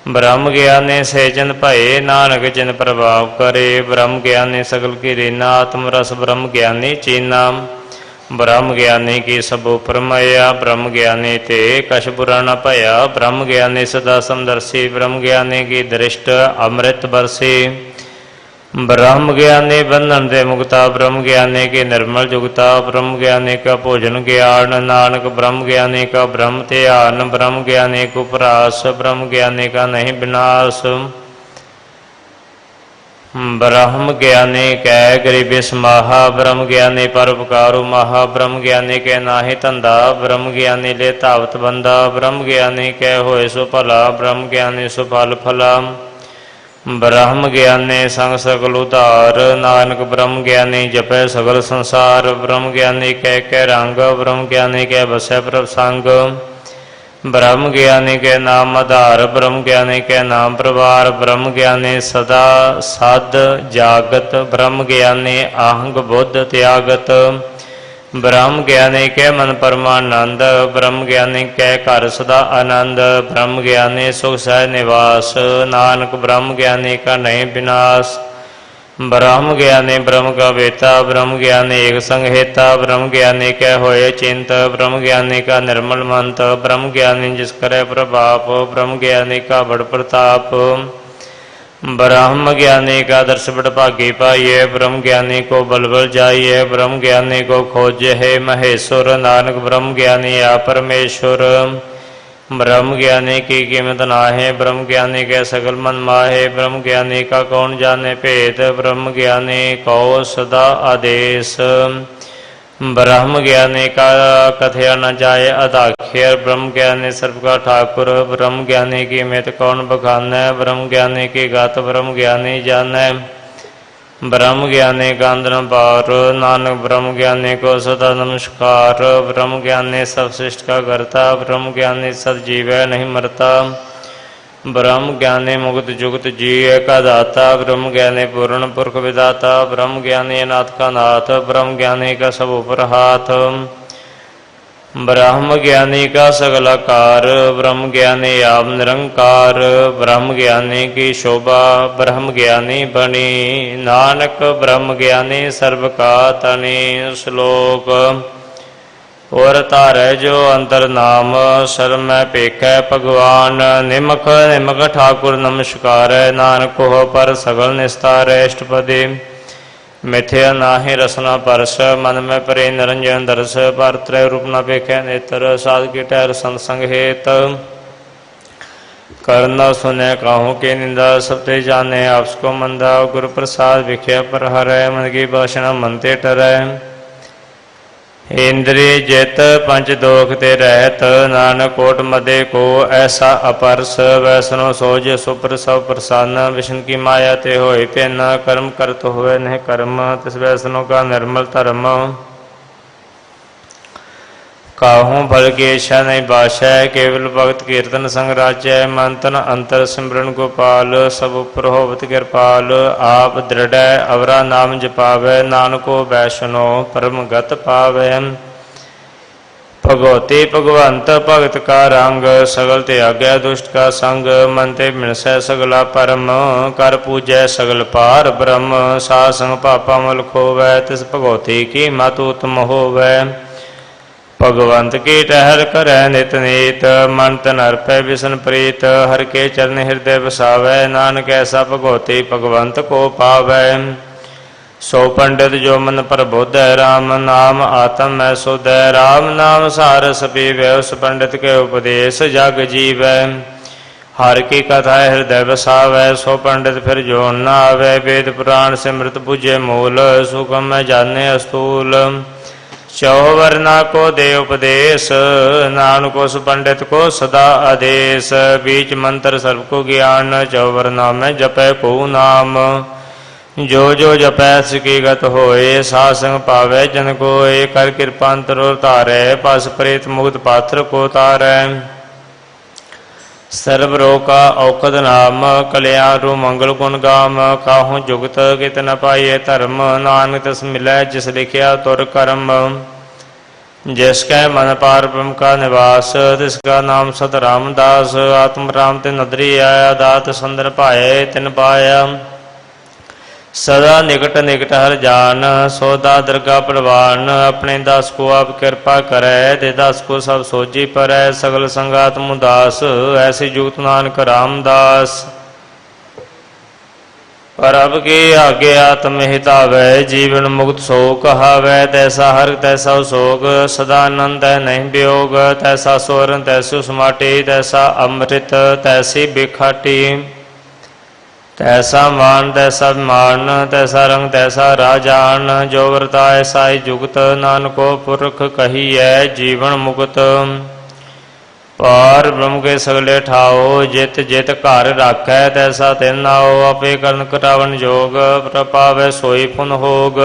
Speaker 1: ब्रह्म ज्ञानी से जन भये, नानक जिन प्रभाव करे। ब्रह्म ज्ञानी सकल की रीना, आत्म रस ब्रह्म ज्ञानी चीना। ब्रह्म ज्ञानी की सब उपर मया, ब्रह्म ज्ञानी ते कछ बुरा न भया। ब्रह्म ज्ञानी सदा समदर्शी, ब्रह्म ज्ञानी की दृष्ट अमृत बरसी। ब्रह्म ज्ञानी बंधन दे मुक्ता, ब्रह्म ज्ञानी की निर्मल जुगता। ब्रह्म ज्ञानी का भोजन ज्ञान, नानक ब्रह्म ज्ञानी का ब्रह्म ध्यान। ब्रह्म ज्ञानी को परास, ब्रह्म ज्ञानी का नहीं विनाश। ब्रह्म ज्ञानी कै गरीबी समाहा, ब्रह्म ज्ञानी परोपकारो महा। ब्रह्म ज्ञानी के नाहि धंधा, ब्रह्म ज्ञानी ले धावत बंदा। ब्रह्म ज्ञानी कै होए सो भला, ब्रह्म ज्ञानी सो फल फला। ब्रह्म ज्ञानी संग सकल उधार, नानक ब्रह्म ज्ञानी जपै सगल संसार। ब्रह्म ज्ञानी कह रंग, ब्रह्म ज्ञानी कह बसै प्रभ संग। ब्रह्म ज्ञानी के नाम आधार, ब्रह्म ज्ञानी के नाम प्रवार। ब्रह्म ज्ञानी सदा साध जागत, ब्रह्म ज्ञानी आहंग बुद्ध त्यागत। ब्रह्म ज्ञानी के मन परमानंद, ब्रह्म ज्ञानी के घर सदा आनंद। ब्रह्म ज्ञानी सुख सह निवास, नानक ब्रह्म ज्ञानी का नहीं विनाश। ब्रह्म ज्ञानी ब्रह्म का बेटा, ब्रह्म ज्ञानी एक संग हेता। ब्रह्म ज्ञानी के होए चिंत, ब्रह्म ज्ञानी का निर्मल मंत। ब्रह्म ज्ञानी जिस करे प्रभाप, ब्रह्म ज्ञानी का बड़ प्रताप। ब्रह्म ज्ञानी का दर्श बड़ भागी पाइए, ब्रह्म ज्ञानी को बल बल जाइए। ब्रह्म ज्ञानी को खोजे है महेश्वर, नानक ब्रह्म ज्ञानी आ परमेश्वर। ब्रह्म ज्ञानी की कीमत नाहे, ब्रह्म ज्ञानी के सकल मन माहे। ब्रह्म ज्ञानी का कौन जाने भेद, ब्रह्म ज्ञानी को सदा आदेश। ब्रह्म ज्ञानी का कथया न जाए अदाख्यर, ब्रह्म ज्ञानी सर्व का ठाकुर। ब्रह्म ज्ञानी की मित कौन बखानै, ब्रह्म ज्ञानी की गात ब्रह्म ज्ञानी जानै। ब्रह्म ज्ञानी का अंदर पार, नानक ब्रह्म ज्ञानी को सदा नमस्कार। ब्रह्म ज्ञानी सब सृष्टि का करता, ब्रह्म ज्ञानी सद जीव नहीं मरता। ब्रह्म ज्ञानी मुक्त जुगत जीव का दाता, ब्रह्म ज्ञानी पूर्ण पुरख विदाता। ब्रह्म ज्ञानी नाथ का नाथ, ब्रह्म ज्ञानी का सब ऊपर हाथ। ब्रह्म ज्ञानी का सगलाकार, ब्रह्म ज्ञानी आप निरंकार। ब्रह्म ज्ञानी की शोभा, ब्रह्म ज्ञानी बनी। नानक ब्रह्म ज्ञानी सर्व का तनी। श्लोक और तारै जो अंतर नाम, शर्म पेखै भगवान। निमख निमख ठाकुर नमस्कार, नानक हो पर सगल निस्तार। इष्टपदी मिथ्या नाहि रसना परस, मन में परे निरंजन दरस। पर त्रय रूप न पेखै नेत्र, साध की ठहर संसंग हेत। करना सुने काहू की निंदा, सब ते जाने आपस को मंदा। गुरु प्रसाद विख्या पर हरै, मन की भाषण मनते टरै। इंद्रिय जित पंच दोख ते रहत, नानक कोट मदे को ऐसा अपरस। वैष्णो सोज सुपर सब प्रसन्न, विष्णु की माया ते होए भिन्न। कर्म करत हुए नहीं कर्म, तिस वैष्णो का निर्मल धर्म। काहू फल की इच्छा नहीं बाशै, केवल भगत कीर्तन संग राजै। मन तन अंतर सिमरन गोपाल, सब उपर होवत कृपाल। आप दृढ़ अवरा नाम जपावै, नानको वैष्णो परम गत पावै। भगवती भगवंत भगत का रंग, सगल त्यागै दुष्ट का संग। मन ते मिणसै सगला परम, कर पूजै सगल पार ब्रह्म। साध संग पापा मल खोवै, तिस भगवती की मत उत्तम होवै। भगवंत की टहर करै नित नीत, मन तन अर्पै विष्णु प्रीत। हर के चरण हृदय बसावै, नानक ऐसा भगवती भगवंत को पावै। सो पंडित जो मन प्रबोध, राम नाम आत्म मैं सुध। राम नाम सारस पीवै, उस पंडित के उपदेश जग जीवै। हर की कथा हृदय बसावै, सो पंडित फिर जो न आवै। वेद पुराण सिमृत बुझे मूल, सुखम में जाने अस्तूल। चौवर्ना को दे उपदेश, नानक उस पंडित को सदा आदेश। बीच मंत्र सर्व को ज्ञान, चौवर्ना में जपै को नाम। जो जो जपै सकी गत होए, सासंग पावै जन कोय। कर कृपांतर तारै, पस प्रेत मुक्त पात्र को तारै। सर्व रोग का औखद नाम, कल्याण रू मंगल गुण गाम। काहू जुगत कित न पाइए धर्म, नानक तस मिलै जिस लिखिया तुर कर्म। जिसकै मन पार ब्रह्म का निवास, तिसका नाम सत रामदास। आत्म राम ते नदरी आया, दात संदर पाए तिन पाया। सदा निकट निकट हर जान, सौदा दरगा प्रवान। अपने दास को आप कृपा करै, ते दास को सब सोजी परै। सगल संगात मुदास, ऐसी जुगत नानक रामदास। परब की आज्ञा तम हितावै, जीवन मुक्त सो कहावै। तैसा हर तैसा शोक, सदा आनंद है नहीं वियोग। तैसा स्वर्ण तैसु समाटी, तैसा अमृत तैसी बिखाटी। तैसा मान तैसा मान, तैसा रंग तैसा राजान। जो वर्ताय साई जुगत, नानको पुरख कहिए जीवन मुक्त। पार ब्रह्म के सगले ठाओ, जित जित घर राखै तैसा तिन आओ। आपे करन करावन जोग, प्रपावै सोई पुन होग।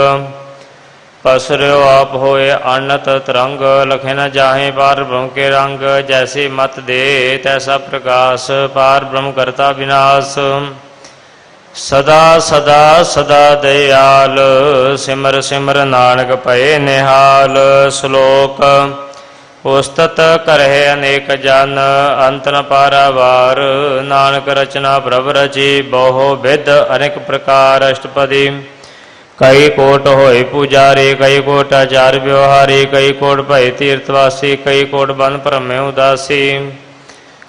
Speaker 1: पसर्यो आप होए अनत तरंग, लखे न जाहे पार ब्रह्म के रंग। जैसी मत दे तैसा प्रकाश, पार ब्रह्म करता विनाश। सदा सदा सदा दयाल, सिमर सिमर नानक पए निहाल। श्लोक उस्तत करहे अनेक जन, अंत न पारावार। नानक रचना प्रभ रची, बहु विध अनेक प्रकार। अष्टपदी कई कोट होए पुजारी, कई कोट आचार व्यवहारी। कई कोट भय तीर्थवासी, कई कोट बन भ्रमे उदासी।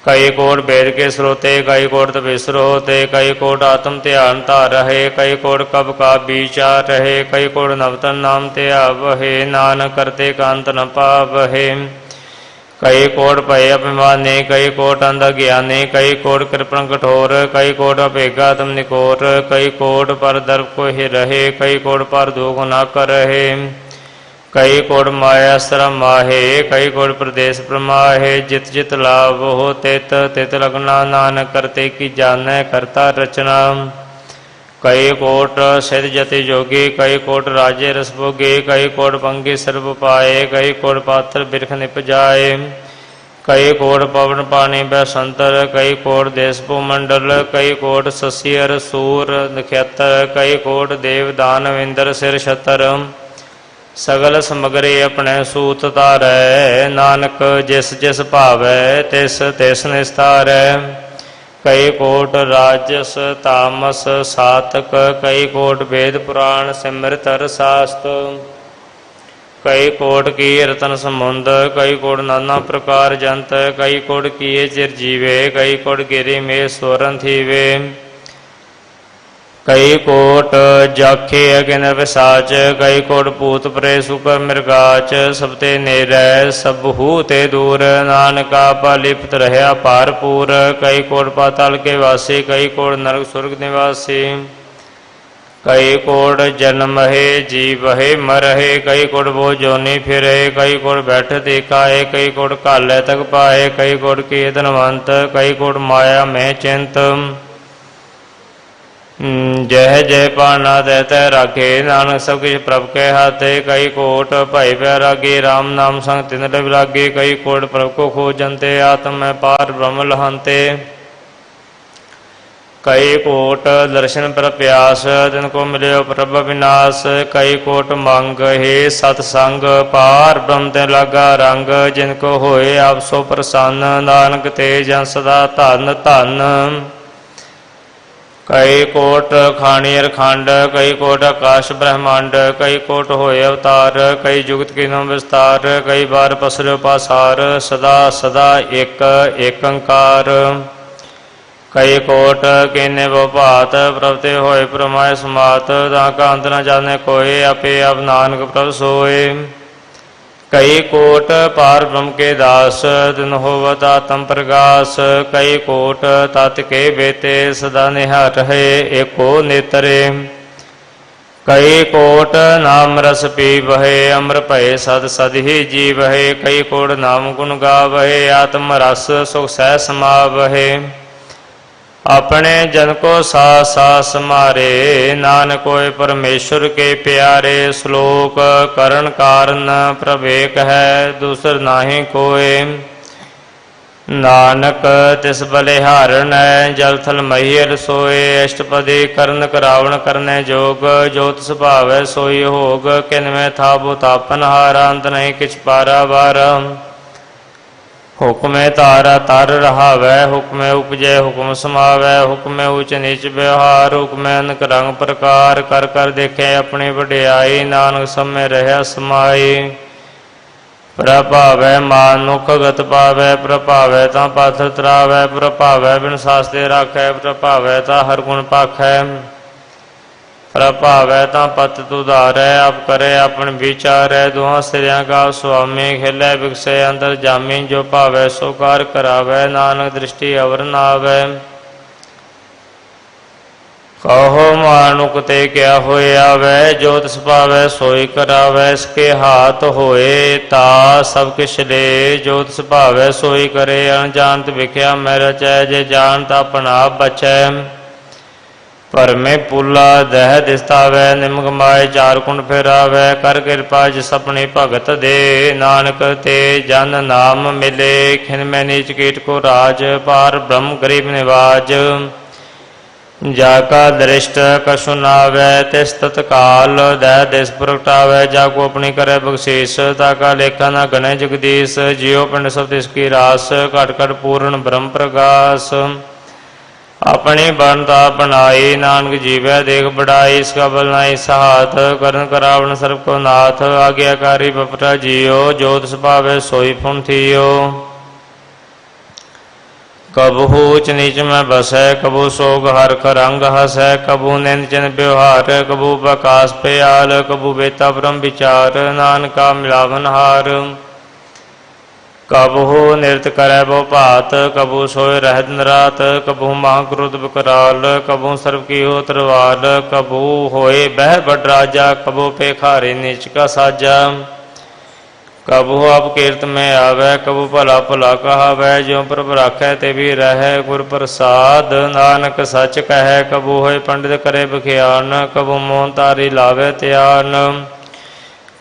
Speaker 1: कई कोट वेद के स्रोते, कई कोट तपेश्वर होते। कई कोट आत्म ध्यान धार रहे, कई कोट कब का विचार रहे। कई कोट नवतन नाम त्यावहे, नानक करते कांत न पावहे। कई कोट भय अभिमानी, कई कोट अंध ज्ञानी। कई कोट कृपण कठोर, कई कोट अभेगा तम निकोर। कई कोट पर दर्प को ही रहे, कई कोट पर दुख न कर रहे। कई कोट माया श्रम माहे, कई कोट प्रदेश प्रमाहे। जित जित लाभ हो तित तित लगना, नानक करते की जानै करता रचना। कई कोट सिद्ध जति जोगी, कई कोट राजे रस भोगी। कई कोट पंगी सर्व पाए, कई कोट पात्र बिरख निप जाए। कई कोट पवन पानी बैसंतर, कई कोट देश भूमंडल। कई कोट ससियर सूर नक्षत्र, कई कोट देव दानव इंद्र सिर छतर। सगल समगरी अपने सूत तारै, नानक जिस जिस भावै तिस तिस निस्तारै। कई कोट राजस तामस सातक, कई कोट वेद पुराण सिमृत शास्त्र। कई कोट की रतन समुंद, कई कोट नाना प्रकार जंत। कई कोट किए चिर जीवे, कई कोट गिरी में स्वरन थीवे। कई कोट जाखे अगिन विसाच, कई कोट पूत परे सुकर मृगाच। सबते नेरै सबहू ते दूर, नानका लिप्त रहया पारपूर। कई कोट पाताल के वासी, कई कोट नरक सुर्ग निवासी। कई कोट जन्म है जीव है मरहे, कई कोट वो जोनी फिरे। कई कोट बैठ दिखाए, कई कोट काले तक पाए। कई कोट की धनवंत, कई कोट माया में चिंत। जय जय पाना देते राखे, नानक सब किछ प्रभ के हाथे। कई कोट भय बैरागी, राम नाम संग तिन विरागी। कई कोट प्रभ को खोजनते, आत्म में पार ब्रह्म लहंते। कई कोट दर्शन पर प्यास, जिनको मिले प्रभ विनाश। कई कोट मांग हे सतसंग, पार ब्रह्म ते लागा रंग। जिनको होए आप सो प्रसन्न, नानक ते जन सदा धन धन। कई कोट खाणियर खंड, कई कोट आकाश ब्रह्मांड। कई कोट होए अवतार, कई जुगत की नो विस्तार। कई बार पसरो पासार, सदा सदा एक एकंकार। कई कोट केने वो भात, प्रभते होए प्रमाय समात। ताका अंत न जाने कोय, आपे अब नानक प्रभ सोए। कई कोट पार ब्रह्म के दास, दिन होवत आत्म प्रकाश। कई कोट तत् के बेते, सदा निहार है एको नेतरे। कई कोट नाम रस पी बहे, अमर भय सद सद ही जी बहे। कई कोट नाम गुण गा बहे, आत्म रस सुख सह समा बहे। अपने जन को सास सास मारे, नानक होए परमेश्वर के प्यारे। श्लोक करण कारण प्रभेक है, दूसर नाहि कोय। नानक तिस बलिहारण है, जल थल महीर सोए। अष्टपदी करण करावण करने जोग, जोत सुभावै सोई होग। किन में था वो तापन हारा, अंत नहीं किछ पारा बार। हुक्म तारा तर रहावै, हुक्म उपजै हुक्म समावै। हुक्म ऊच नीच व्यवहार, हुक्म अनक रंग प्रकार। कर कर देखे अपनी वड्याई, नानक सब में रहा समाई। प्रभावै मानुख गत पावै, प्रभावै तां पाथर तरावै। प्रभावै बिन सास्ते राखै, प्रभावै तां हर गुण पाखै। प्रभावै तां पत तुधारै, आप करे अपन विचारै। दुहां सिरियां का स्वामी, खेलै बिकसै अंतर जामी। जो भावै सो कार करावै, नानक दृष्टि अवर न आवै। कहो मानुक ते क्या होया वै, जो तिस पावै सोई करावै। इसके हाथ होए ता सब किछ ले, जो तिस भावै सोई करे। अनजानत विख्या मैं रचै, जे जानत अपन आप बचै। भरमे पुला दह दिसतावै, निमक माए चार कुंड फेरावै। कर कृपा जिस अपनी भगत दे, नानक ते जन नाम मिले। खिन में नीच कीट को राज, पार ब्रह्म गरीब निवाज। जाका दृष्ट कछु नावै, तिस तत्काल दह दिस प्रगटावै। जाको अपनी करे बख्शीस, ताका लेखा न गणे जगदीश। जियो पिंड सब तिसकी रास, घट घट पूर्ण ब्रह्म प्रकाश। अपनी बनता बनाई, नानक जीवै देख बढ़ाई। इसका बल नाई सहाथ, करन करावण सर्व को नाथ। आज्ञाकारी बपटा जियो, जो तिस भावै सोई फुन थियो। कबहू ऊच नीच में बसै, कबू सोग हरख रंग हसै। कबू निंद चिन व्यवहार, कबू प्रकाश प्याल। कबू बेता ब्रह्म विचार, नानका मिलावन हार। कबहू नृत्य करै बो भात, कबू सोए रह दिन रात। कबहू महा क्रोध विकराल, कबहू सर्व की हो तरवाल। कबहू होए बह बड़ राजा, कबू पेखारी नीच का साजा। कबू अब कीर्त में आवै, कबू भला भला कहावै। ज्यों प्रभ राखै ते भी रहै, गुर प्रसाद नानक सच कहै। कबू होए पंडित करे बख्यान, कबू मोहन तारी लावे त्यान।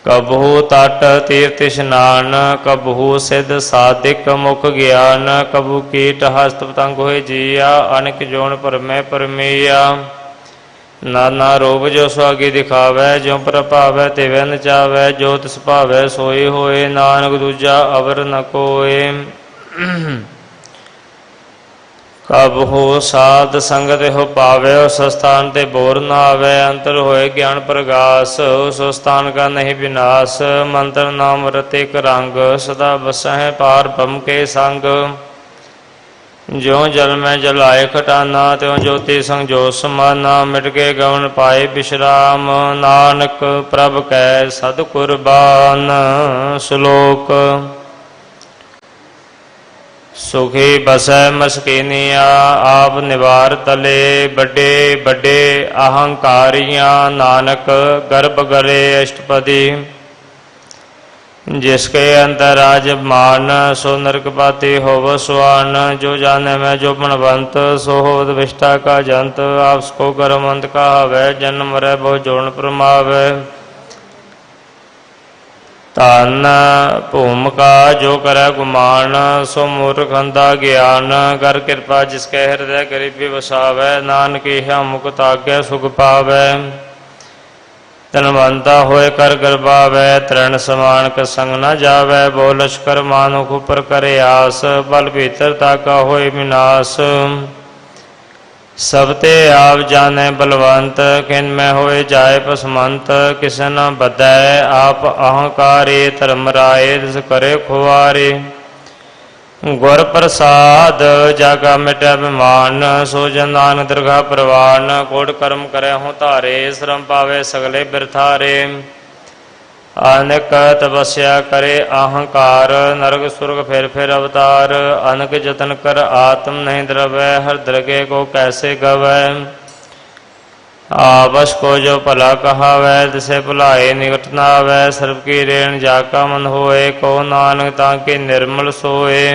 Speaker 1: कबहू तट तीर्थ स्नान, कबहू सिद्ध साधिक मुख ज्ञान। कबू कीट हस्त पतंग होए जिया, अनिक जोन परमै परमिया। नाना रूप जो सुहागी दिखावै, ज्यों प्रभावै तिवै नचावै। जो तिस भावै सोई होए, नानक दूजा अवर न कोय। कबहू साध संगत हो पावै, उस स्थान ते बोर न आवै। अंतर होए ज्ञान प्रगास, उस स्थान का नहीं विनाश। मंत्र नाम रते एक रंग, सदा बसै पार ब्रह्म के संग। ज्यों जल में जलाए खटाना, त्यों ज्योति संग जो समाना। मिट के गवन पाए विश्राम, नानक प्रभ कै सद कुर्बान। श्लोक सुखी बसै मस्किनिया, आप निवार तले। बड़े बड़े अहंकारियां, नानक गर्भ गले अष्टपदी। जिसके अंतर राज मान, सो नरकपाती होव सुआन। जो जाने में जो गुणवंत, सो होवत विष्ठा का जंत। आपस को गर्मंत कहावै, जन्म मरै बहु जोन प्रमावै। धन भूमिका जो करे गुमान, सो मूर्ख अंधा ज्ञान। कर कृपा जिसके हृदय गरीबी वसावै, नानक इहा मुक्त आज्ञा सुख पावै। धनवंता होए कर गर्भावै, तृण समान का संग न जावै। बो लश्कर मानुख ऊपर करे आस, बल भीतर ताका होए विनाश। सब ते आप जाने बलवंत, किन में होए जाए पसमंत। किसे न बधै आप अहंकारी, धर्म राय तिस करे खुआरी। गुर प्रसाद जागा मिटै अभिमान, सो जन नानक दरगाह प्रवान। कोट कर्म करे हों धारे, श्रम पावे सगले बिरथारे। अनक तपस्या करे अहंकार, नरक सुरग फिर अवतार। अनक जतन कर आत्म नहीं द्रवै, हर दरगे को कैसे गवै। आपस को जो भला कहावै तिसे भुलाए निकट न आवै। सर्ब की रेण जाका मन होए को नानक ताके निर्मल सोए।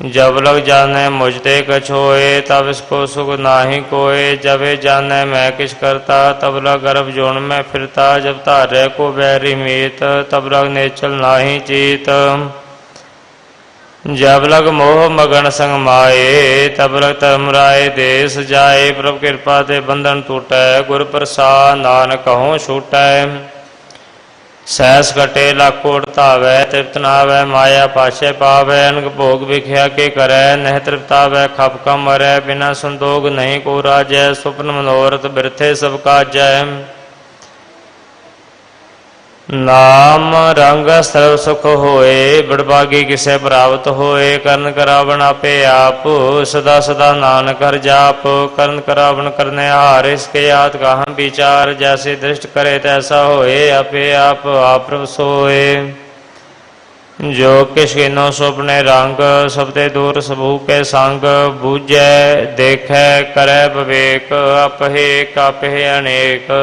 Speaker 1: जब लग जाने मुझते कछ होए तब इसको सुख नाही कोय। जब जाने मैं किछ करता तब लग गर्भ जोन में फिरता। जब तारे को बैरी मीत तब लग नेचल नाही चीत। जब लग मोह मगन संग माए तब लग तमराए देश जाए। प्रभु कृपा ते बंधन टूटै गुर प्रसाद नानक कहूँ छूटै। सहस कटे लाखो उड़तावै तृप्त न आवै। माया पाछे पावै अनक भोग विख्या के करै। नह तृप्तावै खप का मरै बिना संतोग नहीं को राजै। सुपन मनोरथ बिरथे सब काजै। नाम रंग सर्व सुख होए बड़भागी किसे प्राप्त होए। करण करावण आपे आप सदा सदा नानक हर जाप। करण करावण करने हार इसके याद कहाँ विचार। जैसे दृष्ट करे तैसा होए आपे आप प्रभ सोए। जो किस किनो सुपने रंग सबते दूर सबू के संग। बूझै देखै करे विवेक अपहे कापहे अनेक।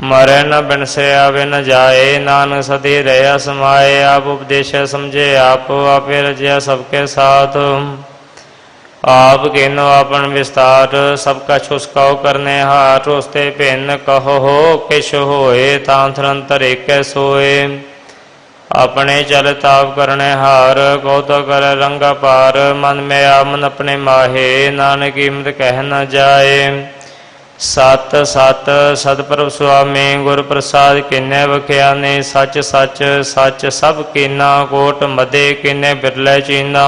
Speaker 1: मरै न बिनसे आवे न जाए नानक सदी रहा समाए। आप उपदेश समझे आप आपे रजिया सबके साथ। आप किनो अपन विस्तार सबका छुसकाओ करने हार। उसते भिन्न कहो हो किश होए तांथरंतर एक सोए। अपने चल ताप करने हार कौतो कर रंगा पार। मन में आमन अपने माहे नानक कीमत कह न जाए। सत सत सतप्रभ सुआमी गुर प्रसाद किन्ने बख्याने। सच सच सच सब कीना कोट मदे किन्ने बिरले चीना।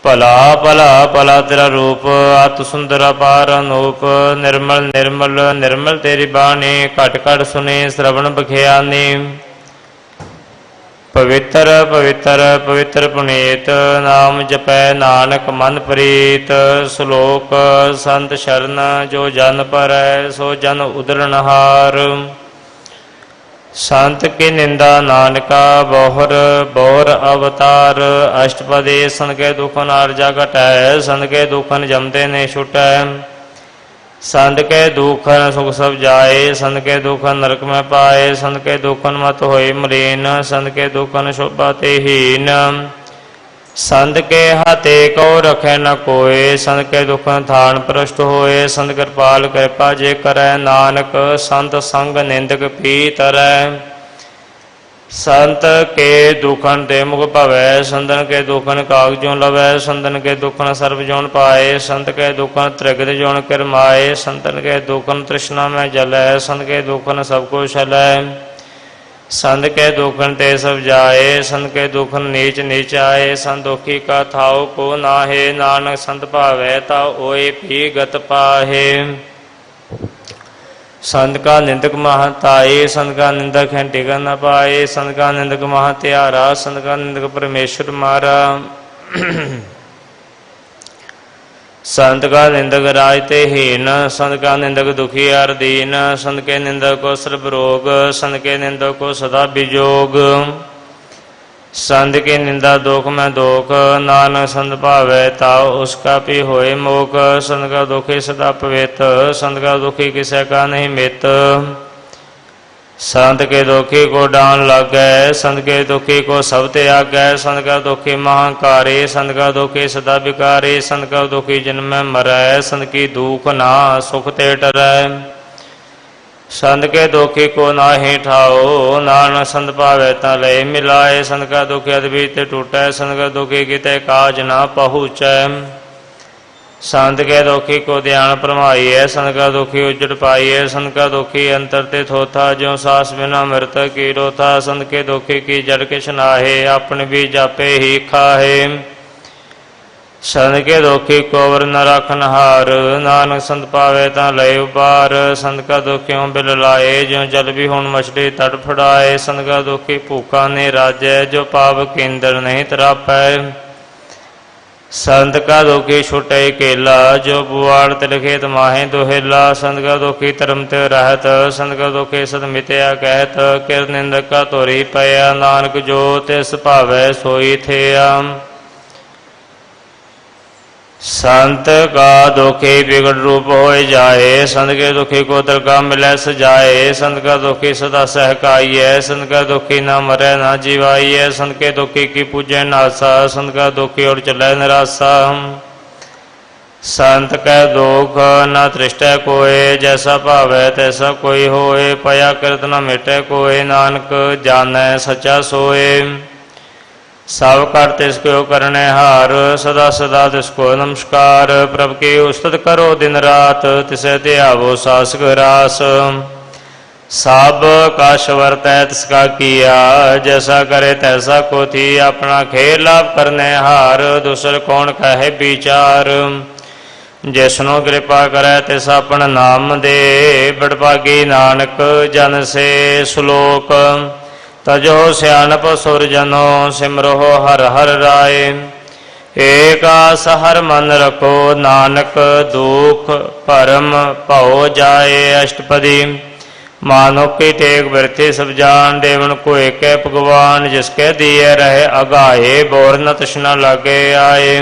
Speaker 1: भला भला भला तेरा रूप अत सुंदर अपार अनूप। निर्मल निर्मल निर्मल तेरी बाणी घट घट सुनी श्रवण बख्यानी। पवित्र पवित्र पवित्र पुनीत नाम जपै नानक मन प्रीत। श्लोक संत शरण जो जन पर सो जन उदरनहार। संत की निंदा नानका बोहर बोहर अवतार। अष्टपदी सन के दुखन आरजा घटै। संत के दुखन जमते नहीं छुटै। संत के दुखन सुख सब जाए। संत के दुखन नरक में पाए। संत के दुखन मत होए मलीन। संत के दुखन शोभा ते हीन। संत के हाथे को रखे न कोय। संत के दुखन थान प्रष्ट होए। संत कृपाल कृपा जे करै नानक। संत संग निंदक पी तरै। संत के दुखन ते मुख भवै। संतन के दुखन कागजों लवै। संतन के दुखन सर्व जोन पाए। संत के दुखन त्रिगत जोन किरमाए। संतन के दुखन तृष्णा में जलै। संत के दुखन सबको छलै। संत के दुखन ते सब जाए। संत के दुखन नीच नीच आए। संत दुखी का थाओ को नाहे। नानक संत भावै ता ओए भी गत पाहे। संत का निंदक महताए। संत का निंदक है टिकन न पाए। संत का निंदक महत्यारा। संत का निंदक परमेश्वर मारा। संत का निंदक राजते हीन। संत का निंदक दुखी और दीन। संत के निंदक को सर्व रोग। संत के निंदक को सदा विजोग। संत की निंदा दुख में दुख। नानक संत भावै ताओ उसका भी होए मोक। संत का दुखी सदा पवित। संत का दुखी किसे का नहीं मित। संत के दुखी को डांन लागै। संत के दुखी को सब त्यागै। संत का दुखी महाकारी। संत का दुखी सदा विकारी। संत का दुखी जन्म में मरै। संत की दुख ना सुख ते डरै। संत के दुखी को नाहि ठाओ। नानक संत भावै ता लय मिलाए। संत का दुखी अद्भुत टूटै। संत का दुखी किते काज ना पहुँचै। संत के दुखी को ध्यान परमाइए। संत का दुखी उजड़ पाइए। संत का दुखी अंतर ते थोथा। ज्यों सास बिना मृत की रोथा। संत के दुखी की जड़ किछ नाहे। अपने भी जापे ही खाहे। संत के दुखी को वर न राखन हार। नानक संत पावे ता लय उबार। संत का दुखियों बिल लाए। ज्यों जल भी हुन मछली तड़फड़ाए। संत का दुखी भूखा नहीं राजै। जो पाप केंद्र नहीं तरापै। संत का दुखी छुटे केला। जो बुआड़ तिलखेत माहे दुहेला। संत का दुखी धर्म ते रहत। संत का दुखी सद मित्या कहत। किर निंदक का तोरी पया। नानक जो तिस भावै सोई थिया। संत का दुखी बिगड़ रूप होए जाए, संत के दुखी को दरगाह मिले सजाए। संत का दुखी सदा सहकाइए, संत का दुखी न मरे न जीवाइए। संत के दुखी की पूजे नासा, संत का दुखी और चले निराशा। संत कै दुख न तृष्टै कोय, जैसा भावै तैसा कोई होए। पया कृत न मिटे कोय, नानक जानै सच्चा सोए। सब कर तिसको करने हार, सदा सदा तिसको नमस्कार। प्रभु की उस्तत करो दिन रात, तिसे ध्यावो सासक रास। सब कश वर्तै तिसका किया, जैसा करे तैसा को थी। अपना खेल लाभ करने हार, दूसर कौन कहे विचार। जिसनों कृपा करे तिस अपन नाम दे, बड़भागी नानक जन से श्लोक। तजो सियानप सुरजनो, सिमरो हर हर राय। एक आस हर मन रखो, नानक दुख परम भव जाए। अष्टपदी मानो की टेक बिरथी सब जान, देवन को एक भगवान। जिसके दिए रहे अगाए, बोर न तृष्णा लागे आए।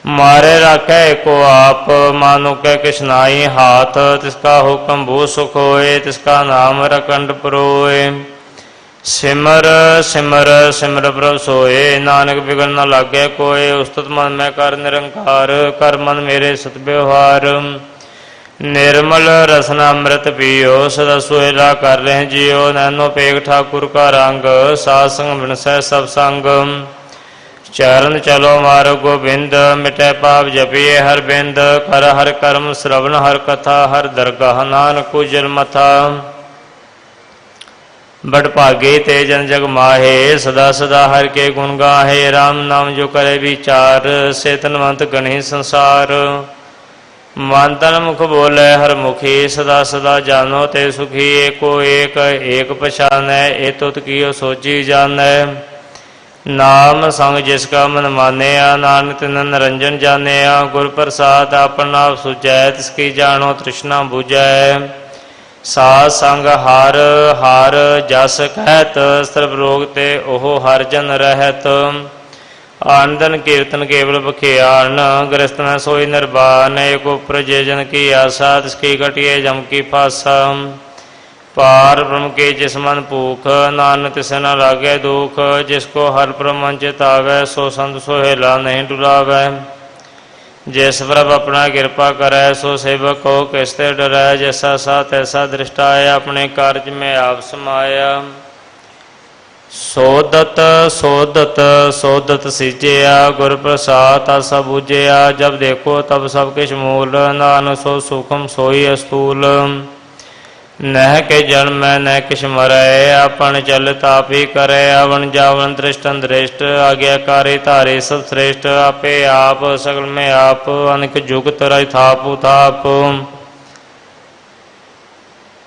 Speaker 1: मारे राखे को आप, मानो के किशनाई हाथ। तिसका हुक्म भू सुख होए, तिसका नाम रकंड परोए। सिमर सिमर सिमर प्रभ सोए, नानक बिगड़ न लागे कोय। उस्तत मन में कर निरंकार, कर मन मेरे सत व्यवहार। निर्मल रसना अमृत पियो, सदा सुहेला कर रहे जियो। नैनो पेग ठाकुर का रंग, साध संग बिनसै सब संग। चरण चलो मार्ग गोबिंद, मिटे पाप जपिए हर बिंद। कर हर कर्म श्रवण हर कथा, हर दरगाह नानक उजल मथा। बड़ भागे ते जन जग माहे, सदा सदा हर के गुण गाहे। राम नाम जो करे विचार, से तनवंत गणि संसार। मन तन मुख बोले हर मुखी, सदा सदा जानो ते सुखी। एको एक एक पछानै, ए तुत कियो सोची जानै। नाम संग जिसका मन मानिया, नानक तिन निरंजन जानिया। गुर प्रसाद आपन आप सुझै, तिसकी जानो तृष्णा बुझै। साध संग हर हर जस कहत, सर्व रोग ते ओह हर जन रहत। आनंदन कीर्तन केवल बखियान, ग्रस्त न सोई निर्बान। एक उपर जे जन की आशा, तिसकी घटिए जम की फासा। पार ब्रह्म के जिस मन भूख, नानक तिस न लागे दुख। जिसको हर ब्रह्म चितावै, सो संत सोहेला नहीं डुलावै। जिस प्रभ अपना कृपा करै, सो सेवक को किसते डरै। जैसा सा तैसा दृष्टाया, अपने कार्य में आप समाया। सोदत सोदत सोदत सिजया, गुर प्रसाद आसा बूझया। जब देखो तब सब किछ मूल, नानक सो सूखम सोई अस्तूल। नह के जन्म न किछ मरै, अपन चल तापी करे। अवन जावन दृष्टन दृष्ट, आज्ञाकारी तारे सब श्रेष्ठ। आपे आप सकल में आप, अनेक जुगत रही थापु थाप।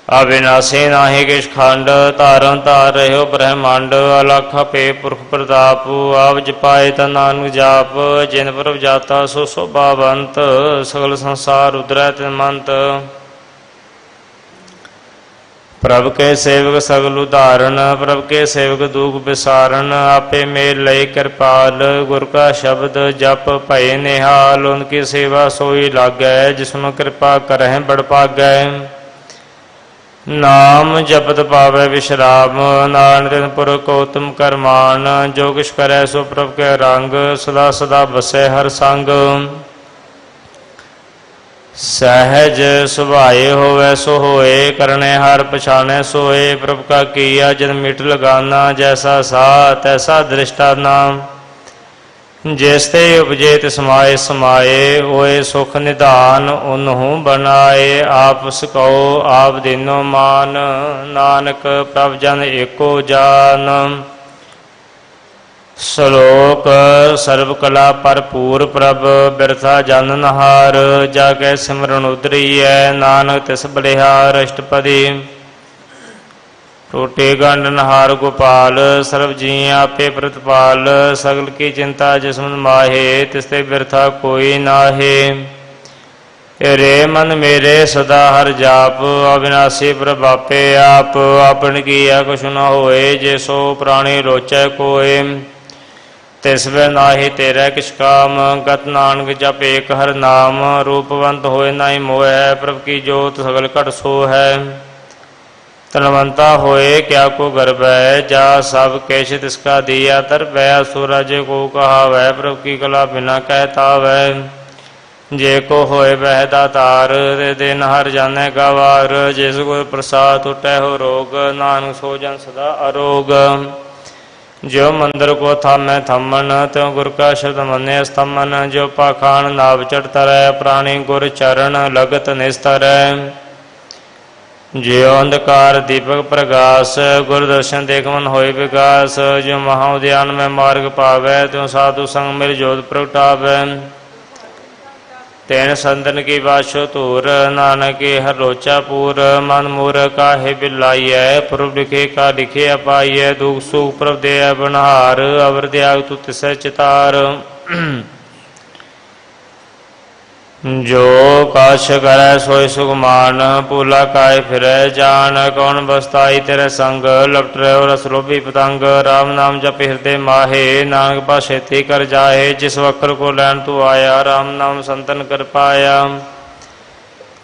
Speaker 1: अविनाशी नाही किछ खंड, तारन तार रहो ब्रह्मांड। अलख पे पुरख प्रताप, आप जपाए तन नानक जाप। जिन प्रभ जाता सो शोभावंत, सकल संसार उधरै तिन मंत। प्रभ के सेवक सगल उदाहरण, प्रभ के सेवक दुख विसारण। आपे मेल लय कृपाल, गुर का शब्द जप भय निहाल। उनकी सेवा सोई लागै, जिसमें कृपा करह बड़ पागै। नाम जपत पावै विश्राम, नानक पुर को तुम करमान। जो किछ करै सो प्रभ के रंग, सदा सदा बसै हर संग। सहज सुभाए होवै सो होए, करने हार पछाने सोए। प्रभु का किया जन मिट लगाना, जैसा सा तैसा दृष्टाना। जैसे उपजे तिस समाए समाए, ओए सुख निधान उन्हु बनाए। आप सको आप दीनो मान, नानक प्रभ जन एको जान। श्लोक सर्व कला भरपूर, प्रभ बिरथा जानन हार। जाके सिमरन उतरीय, नानक तिस बलिहार। अष्टपदी टूटे गंडन हार गोपाल, सर्व जी आपे प्रतिपाल। सगल की चिंता जिसमन माहे, तिसते बिरथा कोई नाहे। रे मन मेरे सदा हर जाप, अविनाशी प्रभापे आप। आपन किया कुछ न होए, जे सो प्राणी लोचै कोय। तिस वे नाहि तेरे किछ काम। गत नानक जप एक हर नाम। रूपवंत होए नाहि मोह। प्रभ की जोत सगल घट सो है। तनवंता होए क्या को गर्भ है। जा सब केश तिसका दिया तरबै। सूरज को कहावै प्रभ की कला बिना कहता वै। जे को होए वह दातार दे दिन हर जाने गवार। जिस गुर प्रसाद टूटै हो रोग। नानक सो जन सदा अरोग। जो मंदिर को थामै थमन त्यों गुर का शब्द मने स्तमन। जो पाखान नाव चढ़ तरै प्राणी गुर चरण लगत निस्तरै। ज्यो अंधकार दीपक प्रकाश गुर दर्शन देख मन होए विकास। जो महा उद्यान में मार्ग पावै त्यों साधु संग मिल जोत प्रगटावै। तेन संतन की बाशो तूर नानक के हर लोचा पूर। मन मूर काहे बिलाइय प्रभ लिखे का लिखे अपाइय। दुख सुख प्रभ दे बनहार अवर त्याग तु तिसै चितार। जो काश करै सोय सुगमान पूला काय फिरै जान। कौन बसताई तेरे संग लपट रहो रस लोभी पतंग। राम नाम जप हृदय माहे नानक पासे ते कर जाहे। जिस वक्र को लैन तू आया राम नाम संतन कर पाया।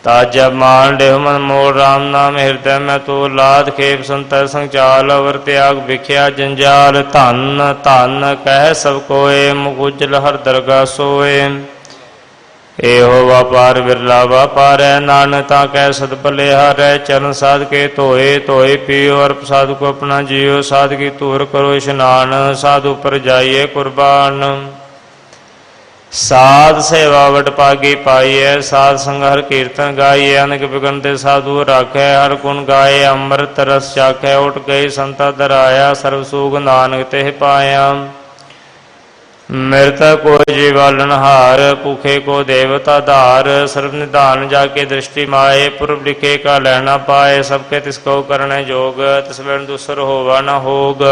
Speaker 1: ताज जब मान देह मन मोर राम नाम हृदय में तो लाद। खेप संतर संचाल अवर त्याग भिख्या जंजाल। धन धन कह सब कोय मुख उज्जल हर दरगाह सोए। एहो व्यापार बिरला व्यापार है नानक ता कह सद बलिहार है। चरण साध के धोए धोए पियो और साधु को अपना जियो। साध की तूर करो स्नान साधु पर जाइए कुर्बान। साध सेवा वट पागी पाइए साध संग हर कीर्तन गाइए। अनक बिगन ते साधु राखै हर गुण गाए। अमृत रस चाखै उठ गई संता दराया। सर्व सुख नानक तेह पाया। मृत को जीवालन हार भूखे को देवता धार। सर्व निधान जाके दृष्टि माए पूर्व लिखे का लहना पाए। सबके तिसको करने जोग तिस बिन दूसर होवा न होग।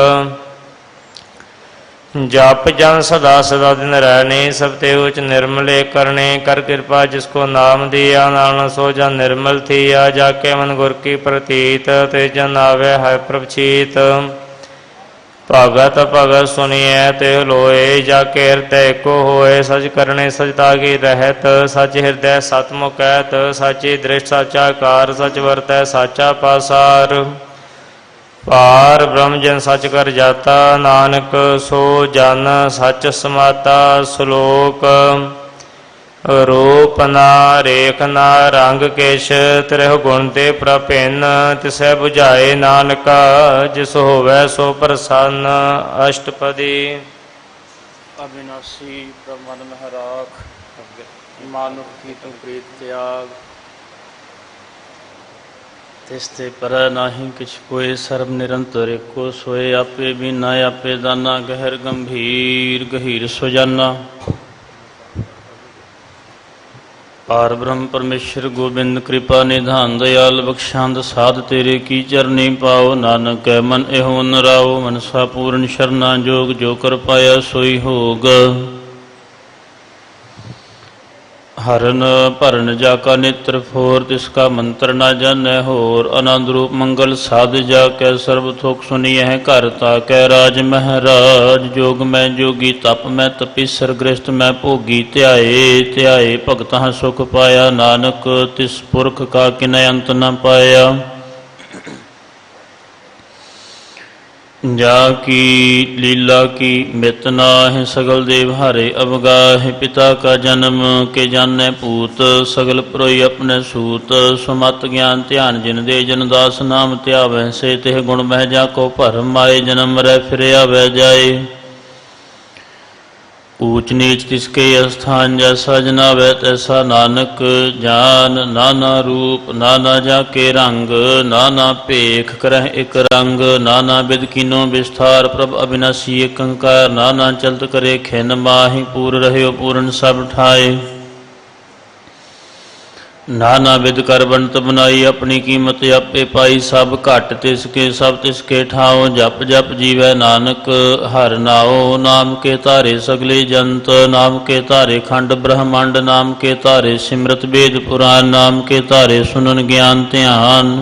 Speaker 1: जप जन सदा सदा दिन रहने सब ते उच निर्मले करने। कर कृपा जिसको नाम दिया नानक सो जन निर्मल थिया। जाके मन गुर की प्रतीत ते जन आवे है प्रभचीत। भगत भगत सुनिए ते लोए जाके हृदय को होए। सच करने सचता की रहत सच हृदय सतमुख कहत। साची दृष्ट साचा कार सच वरतै साचा पासार। पार ब्रह्म जन सच कर जाता नानक सो जन सच समाता। श्लोक रूप ना रेख ना रंग केश त्रिह गुण ते प्रभिन्न। तिसै बुझाए नानका जिस होवै सो प्रसन्न। अष्टपदी
Speaker 2: अविनाशी प्रमन में राख मानुख की तुम प्रीत त्याग। तिसते पर नाही किछ कोय सर्व निरंतर एको सोए। आपे बिना आपे दाना गहर गंभीर गहीर सुजाना। पार ब्रह्म परमेश्वर गोबिंद कृपा निधान दयाल बख्शांद साध तेरे की चरनी पाओ। नानक कै मन एहो न राओ मनसा पूर्ण शरणा जोग। जो कर पाया सोई होग। हरन भरन जाका नेत्र फोर तिसका मंत्र न जानै होर। आनंद रूप मंगल साध जाकै सर्व थोक सुनिय घर ताकै राज महराज। जोग मैं जोगी तप मैं तपीसर गृहस्थ मैं भोगी। ध्याए ध्याए भगतां सुख पाया। नानक तिस पुरख का किनै अंत न पाया। जाकी लीला की मित नाहि सगल देव हारे अवगाहि। पिता का जन्म के जानै पूत सगल पुरोई अपने सूत। सुमत ज्ञान ध्यान जिन दे जन दास नाम त्यावै। से तिह गुण बह जाको भरम आए। जन्म रह फिर आवे जाए। ऊच नीच तिसके स्थान जैसा जनावै तैसा। नानक जान नाना रूप नाना जाके रंग। नाना भेख करह एक रंग। नाना बिद कीनो विस्तार प्रभ अविनाशी एक अंकार। नाना चलत करे खिन माहि पूर रह्यो पूरन सब ठाए। नाना विध कर बनत बनाई अपनी कीमत आपे पाई। सब घट तिसके सब तिसके ठाओ। जप जप जीवै नानक हर नाओ। नाम के तारे सगले जंत नाम के तारे खंड ब्रह्मांड। नाम के तारे सिमरत वेद पुराण। नाम के तारे सुनन ज्ञान ध्यान।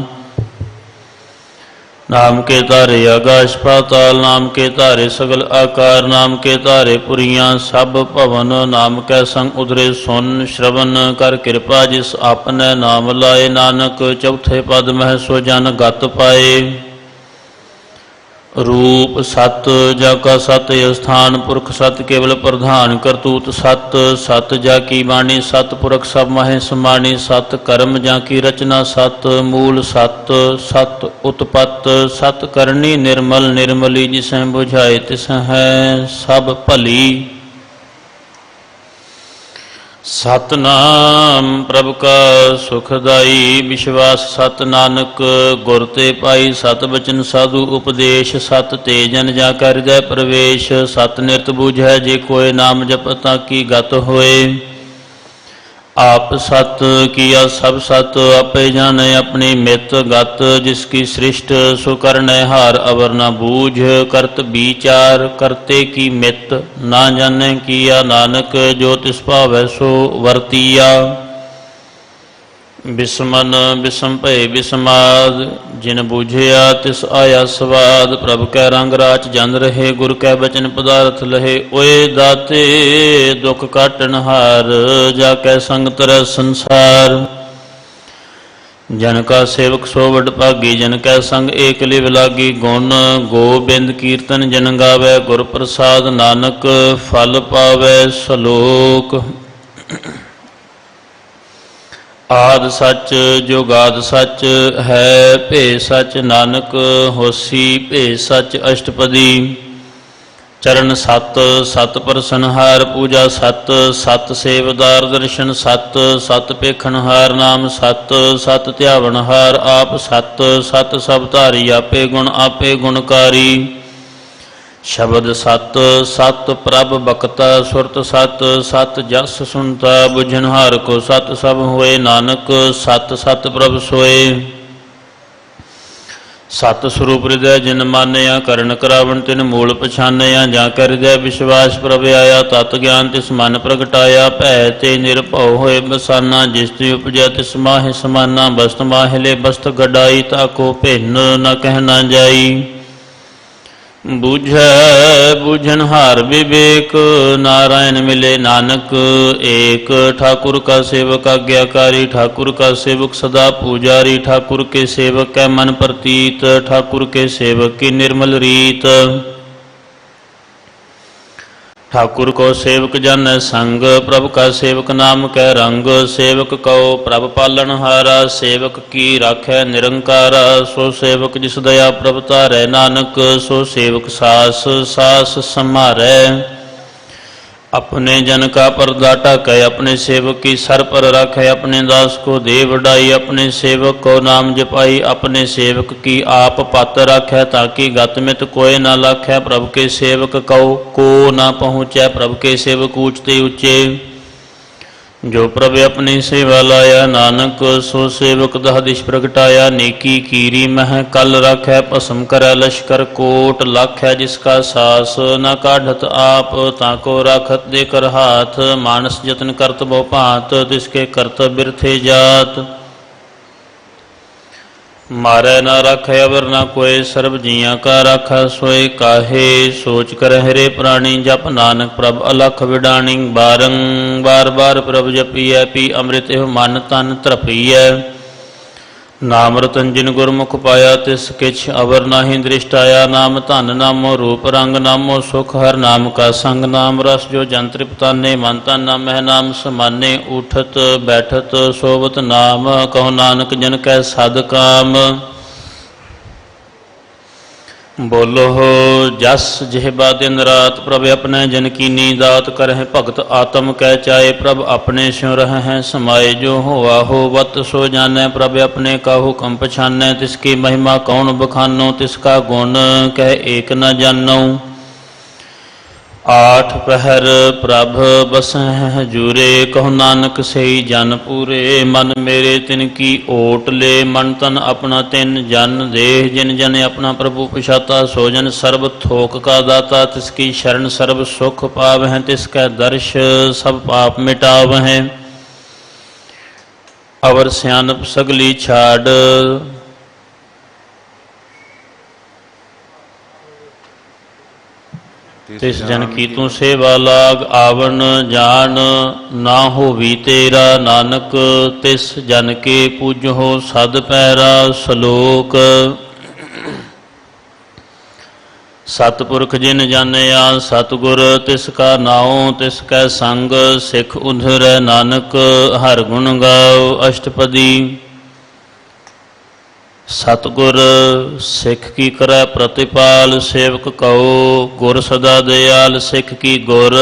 Speaker 2: नाम के तारे आकाश पाताल, नाम के तारे सगल आकार, नाम के तारे पुरियां सब भवन, नाम कै संग उधरे सुन श्रवण कर कृपा जिस आपने नाम लाए, नानक चौथे पद मह सो जन गत पाए। रूप सत जाका सत स्थान, पुरख सत केवल प्रधान, करतूत सत सत जाकी बाणी, सत पुरख सब महे समानी, सत कर्म जाकी रचना, सत मूल सत सत उत्पत्त, सत करनी निर्मल, निर्मली जिसै बुझाए तिसै सब भली। सतनाम प्रभ का सुखदाई, विश्वास सत नानक गुर ते पाई, सत बचन साधु उपदेश, सत ते जन जाका हृदय प्रवेश, सत निरत बूझै जे कोय, नाम जपता की गत होए। आप सत किया सब सत, आपे जाने अपनी मित गत, जिसकी सृष्ट सो करने हार, अवर न बूझ करत विचार, करते की मित ना जाने किया, नानक जो तिस भावै सो वर्तिया। बिस्मन बिस्म भय बिस्माद, जिन बूझिया तिस आया स्वाद, प्रभ कै रंग राच जन रहे, गुर कै बचन पदार्थ लहे। ओए दाते दुख काटन हार, जाकै संग तरह संसार, जन का सेवक सो वड भागी, जन कै संग एक लिव लागी। गुण गोबिंद कीर्तन जन गावै, गुर प्रसाद नानक फल पावै सलोक। आद सच जुगाद सच है, भेद सच नानक होसी, भेद सच अष्टपदी। चरण सत सत परसनहार, पूजा सत सत सेवदार, दर्शन सत सत पेखनहार, नाम सत सत ध्यावनहार। आप सत सत सब धारी, आपे गुणकारी। शब्द सत सत प्रभ बकता, सुरत सत सत जस सुनता, बुझनहार को सत सब होए, नानक सत सत प्रभ सोए। सत स्वरूप हृदय जिन मानया, करण करावण तिन मूल पछानया, जाकै हृदय विश्वास प्रभ आया, तत् ज्ञान तिस मन प्रगटाया। भै ते निरभउ होए बसाना, जिस ती उपजै तिस माहे समाना। बस्त माहिले बस्त गडाई, ताको भिन्न न कहना जाई। बूझै बूझनहार विवेक, नारायण मिले नानक एक। ठाकुर का सेवक आज्ञाकारी, ठाकुर का सेवक सदा पूजारी। ठाकुर के सेवक कै मन प्रतीत, ठाकुर के सेवक की निर्मल रीत। ठाकुर को सेवक जन संग, प्रभ का सेवक नाम कै रंग। सेवक कहो प्रभ पालनहारा, सेवक की राखै निरंकारा। सो सेवक जिस दया प्रभ तारै, नानक सो सेवक सास सास सम्हारै। अपने जन का पर्दा ढाकै, अपने सेवक की सर पर रखै। अपने दास को दे वडाई, अपने सेवक को नाम जपाई। अपने सेवक की आप पत राखै, ताकि गत मित कोय न लाखै। प्रभु के सेवक को न पहुँचै, प्रभु के सेवक ऊंचते ऊंचे। जो प्रभु अपनी सेवा लाया, नानक सो सेवक दह दिश प्रगटाया। नेकी कीरी मह कल राखै, भस्म करै लश्कर कोट लाखै। जिसका सास न काढ़त आप, ताको राखत दे कर हाथ। मानस जतन करत बहु भांत, तिसके कर्तव्य बिरथे जात। मारै न राखै अवर न कोय, सर्ब जियां का राखा सोय। काहे सोच कर हरे प्राणी, जप नानक प्रभ अलख विडाणी। बारंबार बार प्रभ जपियै, पी अमृत एव मन तन तृपियै। नाम रतन जिन गुरमुख पाया, तिस किछ अवर नाहि दृष्ट आया। नाम धन नामो रूप रंग, नामो सुख हर नाम का संग। नाम रस जो जन तृप्ताने, मन तन नामह नाम समाने। उठत बैठत सोवत नाम, कहो नानक जन कै साध काम। बोलो हो जस जिहबा दिन रात, प्रभ अपने जन कीनी दात। करह भगत आत्म कै चाहे, प्रभ अपने स्यों रहै समाये। जो होआ हो वत सो जानै, प्रभ अपने का हुकम पछानै। तिसकी महिमा कौन बखानो, तिसका गुण कह एक न जानो। आठ पहर प्रभ बसह हजूरे, कहो नानक सही जन पूरे। मन मेरे तिनकी ओट ले, मन तन अपना तिन जन देह। जिन जन अपना प्रभु पछाता, सो जन सर्ब थोक का दाता। तिसकी शरण सर्ब सुख पावह, तिसकै दर्श सब पाप मिटावह। अवर सियानप सगली छाड़, ਤਿਸ ਜਨ ਕੀ ਤੂੰ ਸੇਵਾ ਲਾਗ ਆਵਣ ਜਾਣ ਨਾ ਹੋਵੀ ਤੇਰਾ ਨਾਨਕ ਤਿਸ ਜਨ ਕੇ ਪੂਜੋ ਸਦ ਪੈਰਾ ਸ਼ਲੋਕ ਸਤਿਪੁਰਖ ਜਿਨ ਜਾਣਿਆ ਸਤਿਗੁਰ ਤਿਸ ਕਾ ਨਾਉ ਤਿਸ ਕੈ ਸੰਗ ਸਿੱਖ ਉਧਰੈ ਨਾਨਕ ਹਰਿ ਗੁਣ ਗਾਓ ਅਸ਼ਟਪਦੀ ਸਤਿਗੁਰ ਸਿੱਖ ਕੀ ਕਰੈ ਪ੍ਰਤਿਪਾਲ ਸੇਵਕ ਕਉ ਗੁਰ ਸਦਾ ਦਿਆਲ ਸਿੱਖ ਕੀ ਗੁਰ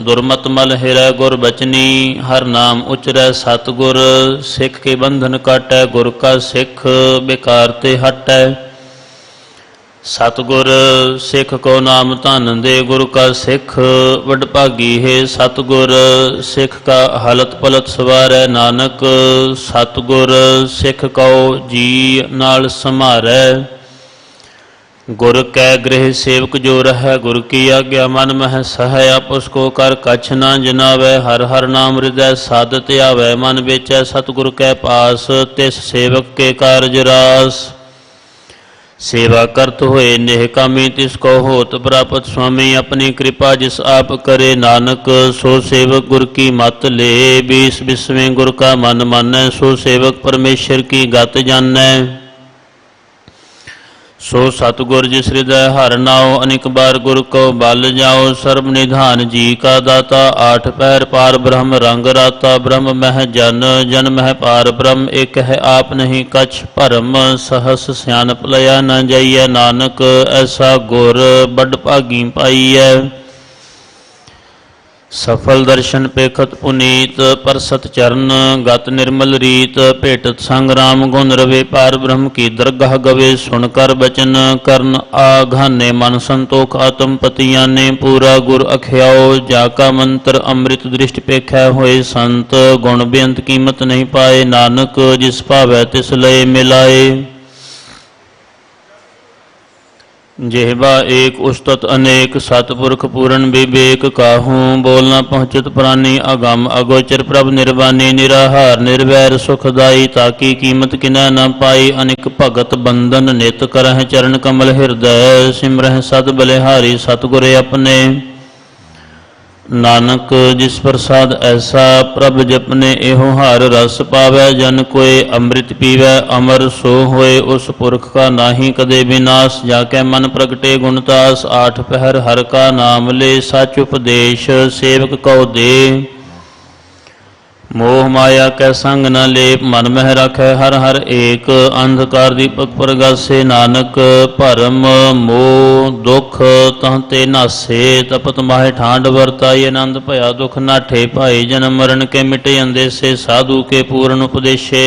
Speaker 2: ਦੁਰਮਤ ਮਲ ਹਿਰੈ ਗੁਰ ਬਚਨੀ ਹਰ ਨਾਮ ਉਚਰੈ ਸਤਿਗੁਰ ਸਿੱਖ ਕੇ ਬੰਧਨ ਕਾਟੈ ਗੁਰ ਕਾ ਸਿੱਖ ਬੇਕਾਰ ਤੇ ਹਟੈ ਸਤਿਗੁਰ ਸਿੱਖ ਕੋ ਨਾਮ ਧਨ ਦੇ ਗੁਰ ਕਾ ਸਿੱਖ ਵਡਭਾਗੀ ਹੈ ਸਤਿਗੁਰ ਸਿੱਖ ਕਾ ਹਲਤ ਪਲਤ ਸਵਾਰੈ ਨਾਨਕ ਸਤਿਗੁਰ ਸਿੱਖ ਕਉ ਜੀ ਨਾਲ ਸਮਾਰੈ ਗੁਰ ਕੈ ਗ੍ਰਹਿ ਸੇਵਕ ਜੋ ਰਹੈ ਗੁਰ ਕੀ ਆਗਿਆ ਮਨ ਮਹਿ ਸਹੈ ਆਪੁਸ ਕੋ ਕਰ ਕਛ ਨਾ ਜਨਾਵੈ ਹਰ ਹਰ ਨਾਮ ਹਿਰਦੈ ਸਾਧਤ ਆਵੈ ਮਨ ਵੇਚੈ ਸਤਿਗੁਰ ਕੈ ਪਾਸ ਤਿਸ ਸੇਵਕ ਕੇ ਕਾਰਜ ਰਾਸ सेवा करत होए नेह कामी तिस को होत प्राप्त स्वामी अपनी कृपा जिस आप करे नानक सो सेवक गुर की मत ले बीस बिस्वें गुर का मन मानै सो सेवक परमेश्वर की गत जानै सो सतगुर जिस हृदय हर नाओ अनेक बार गुर को बल जाओ सर्व निधान जी का दाता आठ पैर पार ब्रह्म रंग राता ब्रह्म मह जन जन मह पार ब्रह्म एक है आप नहीं कछ भरम सहस सियानप लया न जाइए नानक ऐसा गुर बड़ भागी पाइए सफल दर्शन पेखत पुनीत परसत चरण गत निर्मल रीत भेटत संग राम गुण रवे पार ब्रह्म की दरगाह गवे सुनकर बचन करण आघाने मन संतोख आत्म पतिया ने पूरा गुर अख्याओ जाका मंत्र अमृत दृष्टि पेखै होए संत गुण बेअंत कीमत नहीं पाए नानक जिस भावै तिस लय मिलाए जेहबा एक उस्तत अनेक सतपुरख पूरन विवेक काहूँ बोलना पहुँचत प्राणी अगम अगोचर प्रभ निर्वाणी निराहार निर्वैर सुखदाई ताकि कीमत किना न पाई अनिक भगत बंधन नित करह चरण कमल हृदय सिमरह सद बलिहारी सतगुर अपने नानक जिस प्रसाद ऐसा प्रभ जपने एहो हार रस पावै जन कोय अमृत पीवै अमर सो होए उस पुरख का नाहि कदे विनाश जाकै मन प्रगटे गुणतास आठ पहर हर का नाम ले सच उपदेश सेवक कौ दे मोह माया कै संग न लेप मन मह रखै हर हर एक अंधकार दीपक प्रगासे नानक भरम मोह दुख तहते नासे तपत माहे ठांड वरताई आनंद भया दुख नाठे भाई जन्म मरण के मिटे अंदेसे साधु के पूर्ण उपदेशे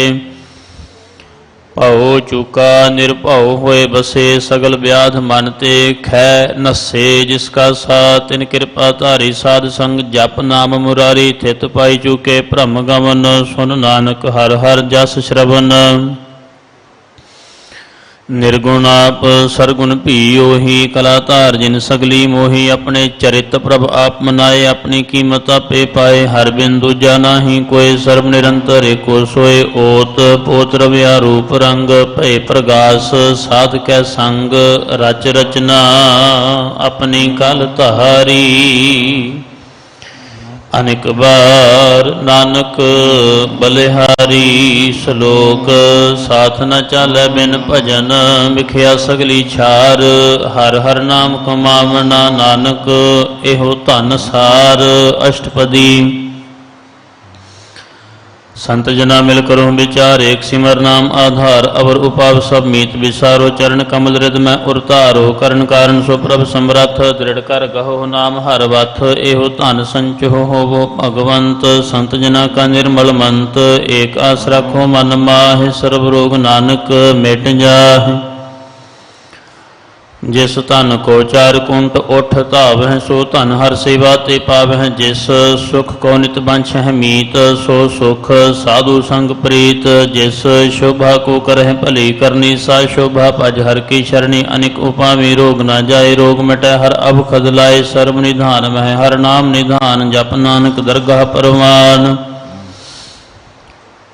Speaker 2: भाओ चूका निर्भाव होए बसे सगल व्याध मन ते खै नसे जिसका सा तिन कृपा धारी साध संग जप नाम मुरारी थित पाई चूके भ्रम गमन सुन नानक हर हर जस श्रवण निर्गुण आप सरगुण भी ओही कलाधार जिन सगली मोही अपने चरित प्रभ आप मनाए अपनी कीमत आपे पाए हर बिन दूजा नाही कोई सर्व निरंतर एको सोए ओत पोत रव्या रूप रंग भय प्रगास साध कै संग रच रचना अपनी कल तहारी अनेक बार नानक बलिहारी श्लोक साथ न चालै बिन भजन मिखिया सगली छार हर हर नाम कमावना नानक एहो धन सार अष्टपदी संत जना मिल करो विचार एक सिमर नाम आधार अवर उपाव सब मीत विसारो चरण कमल हृद में उरतारो करण कारण सो प्रभ समरथ दृढ़ कर गहो नाम हर वथ एहो धन संचो होवो भगवंत संत जना का निर्मल मंत एक आस रखो मन माहि सर्व रोग नानक मिट जाहि जिस धन को चार कुंट उठ धावह सो धन हर सेवा ते पावह जिस सुख को नित बंछह मीत सो सुख साधु संग प्रीत जिस शोभा को करह भली करनी सा शोभा भज हर की शरणी अनिक उपावी रोग न जाए रोग मिटै हर अब खद लाए सर्व निधान मह हर नाम निधान जप नानक दरगाह परवान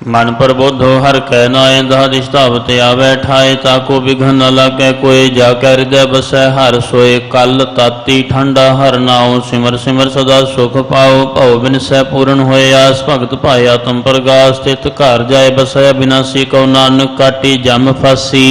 Speaker 2: मन प्रबोधो हर कै नाय दहादिश धावत आवे ठाए ताको विघन न लागै कोय जाकै हृदय बसै हर सोए कल ताती ठंडा हर नाओ सिमर सिमर सदा सुख पाओ भव बिनसै पूर्ण होए आस भगत पाए आत्म प्रगास स्थित घर जाए बसै बिनासी कौ नानक काटी जम फासी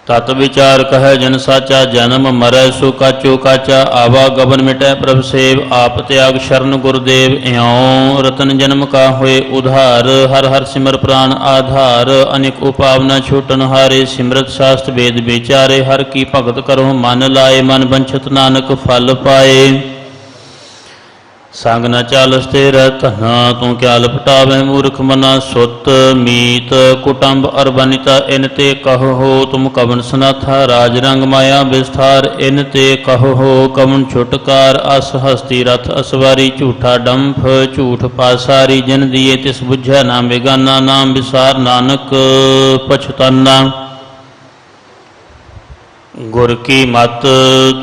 Speaker 2: तत विचार कह जन साचा जन्म मरै सु काचो काचा आवा गबन मिटै प्रभ सेव आप त्याग शरण गुरुदेव इयों रतन जन्म का होए उधार हर हर सिमर प्राण आधार अनेक उपावना छूटन हारे सिमरत शास्त्र वेद विचारे हर की भगत करो मन लाए मन बंछत नानक फल पाए संग न चालस तेरा धना तू क्या लपटावे मूर्ख मना सुत मीत कुटुंब अरबनिता इन ते कहो हो तुम कवन सनाथा राज रंग माया विस्तार इन ते कहो हो कवन छुटकार अस हस्ती रथ असवारी झूठा डंफ झूठ पासारी जिन दिए तिस बुझै नाम बेगाना नाम विसार नानक पछताना गुर की मत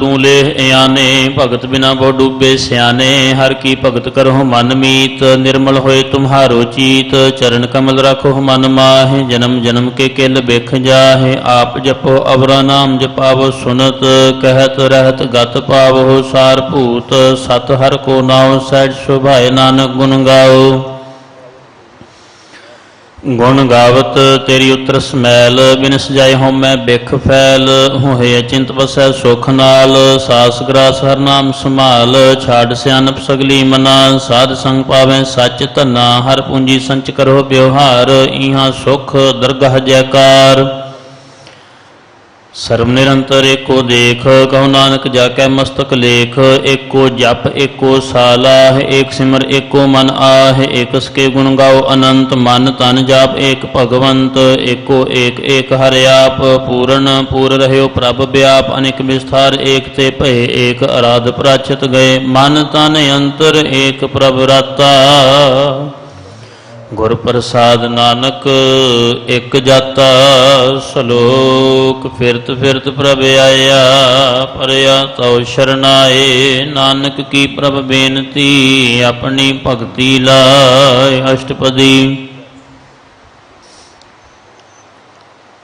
Speaker 2: तू ले याने भगत बिना बहु डूबे सियाने हर की भगत करो मन मीत निर्मल होए तुम्हारो चीत चरण कमल रखो मन माहे जन्म जन्म के किल बिख जाहे आप जपो अवरा नाम जपावो सुनत कहत रहत गत पावो सार भूत सत हर को नाओ सहज शोभाए नानक गुण गाओ गुण गावत तेरी उतर समैल बिन सजाए हों मैं बिख फैल होए चिंत बसै सुख नाल सास ग्रास हर नाम संभाल छाड़ सियानप सगली मना साध संग पावें सच धना हर पूंजी संच करो व्यवहार इहाँ सुख दरगाह जयकार सर्व निरंतर एको देख कहो नानक जाकै मस्तक लेख एको जप एको सालाह एक सिमर एको मन आह एक के गुण गाओ अनंत मन तन जाप एक भगवंत एको एक एक हर आप पूर्ण पूर रह्यो प्रभ व्याप अनेक विस्तार एक ते भय एक आराध प्राचत गए मन तन अंतर एक प्रभ राता गुर प्रसाद नानक एक जाता सलोक फिरत फिरत प्रभ आया परया तौ शरणाए नानक की प्रभ बेनती अपनी भगति लाए अष्टपदी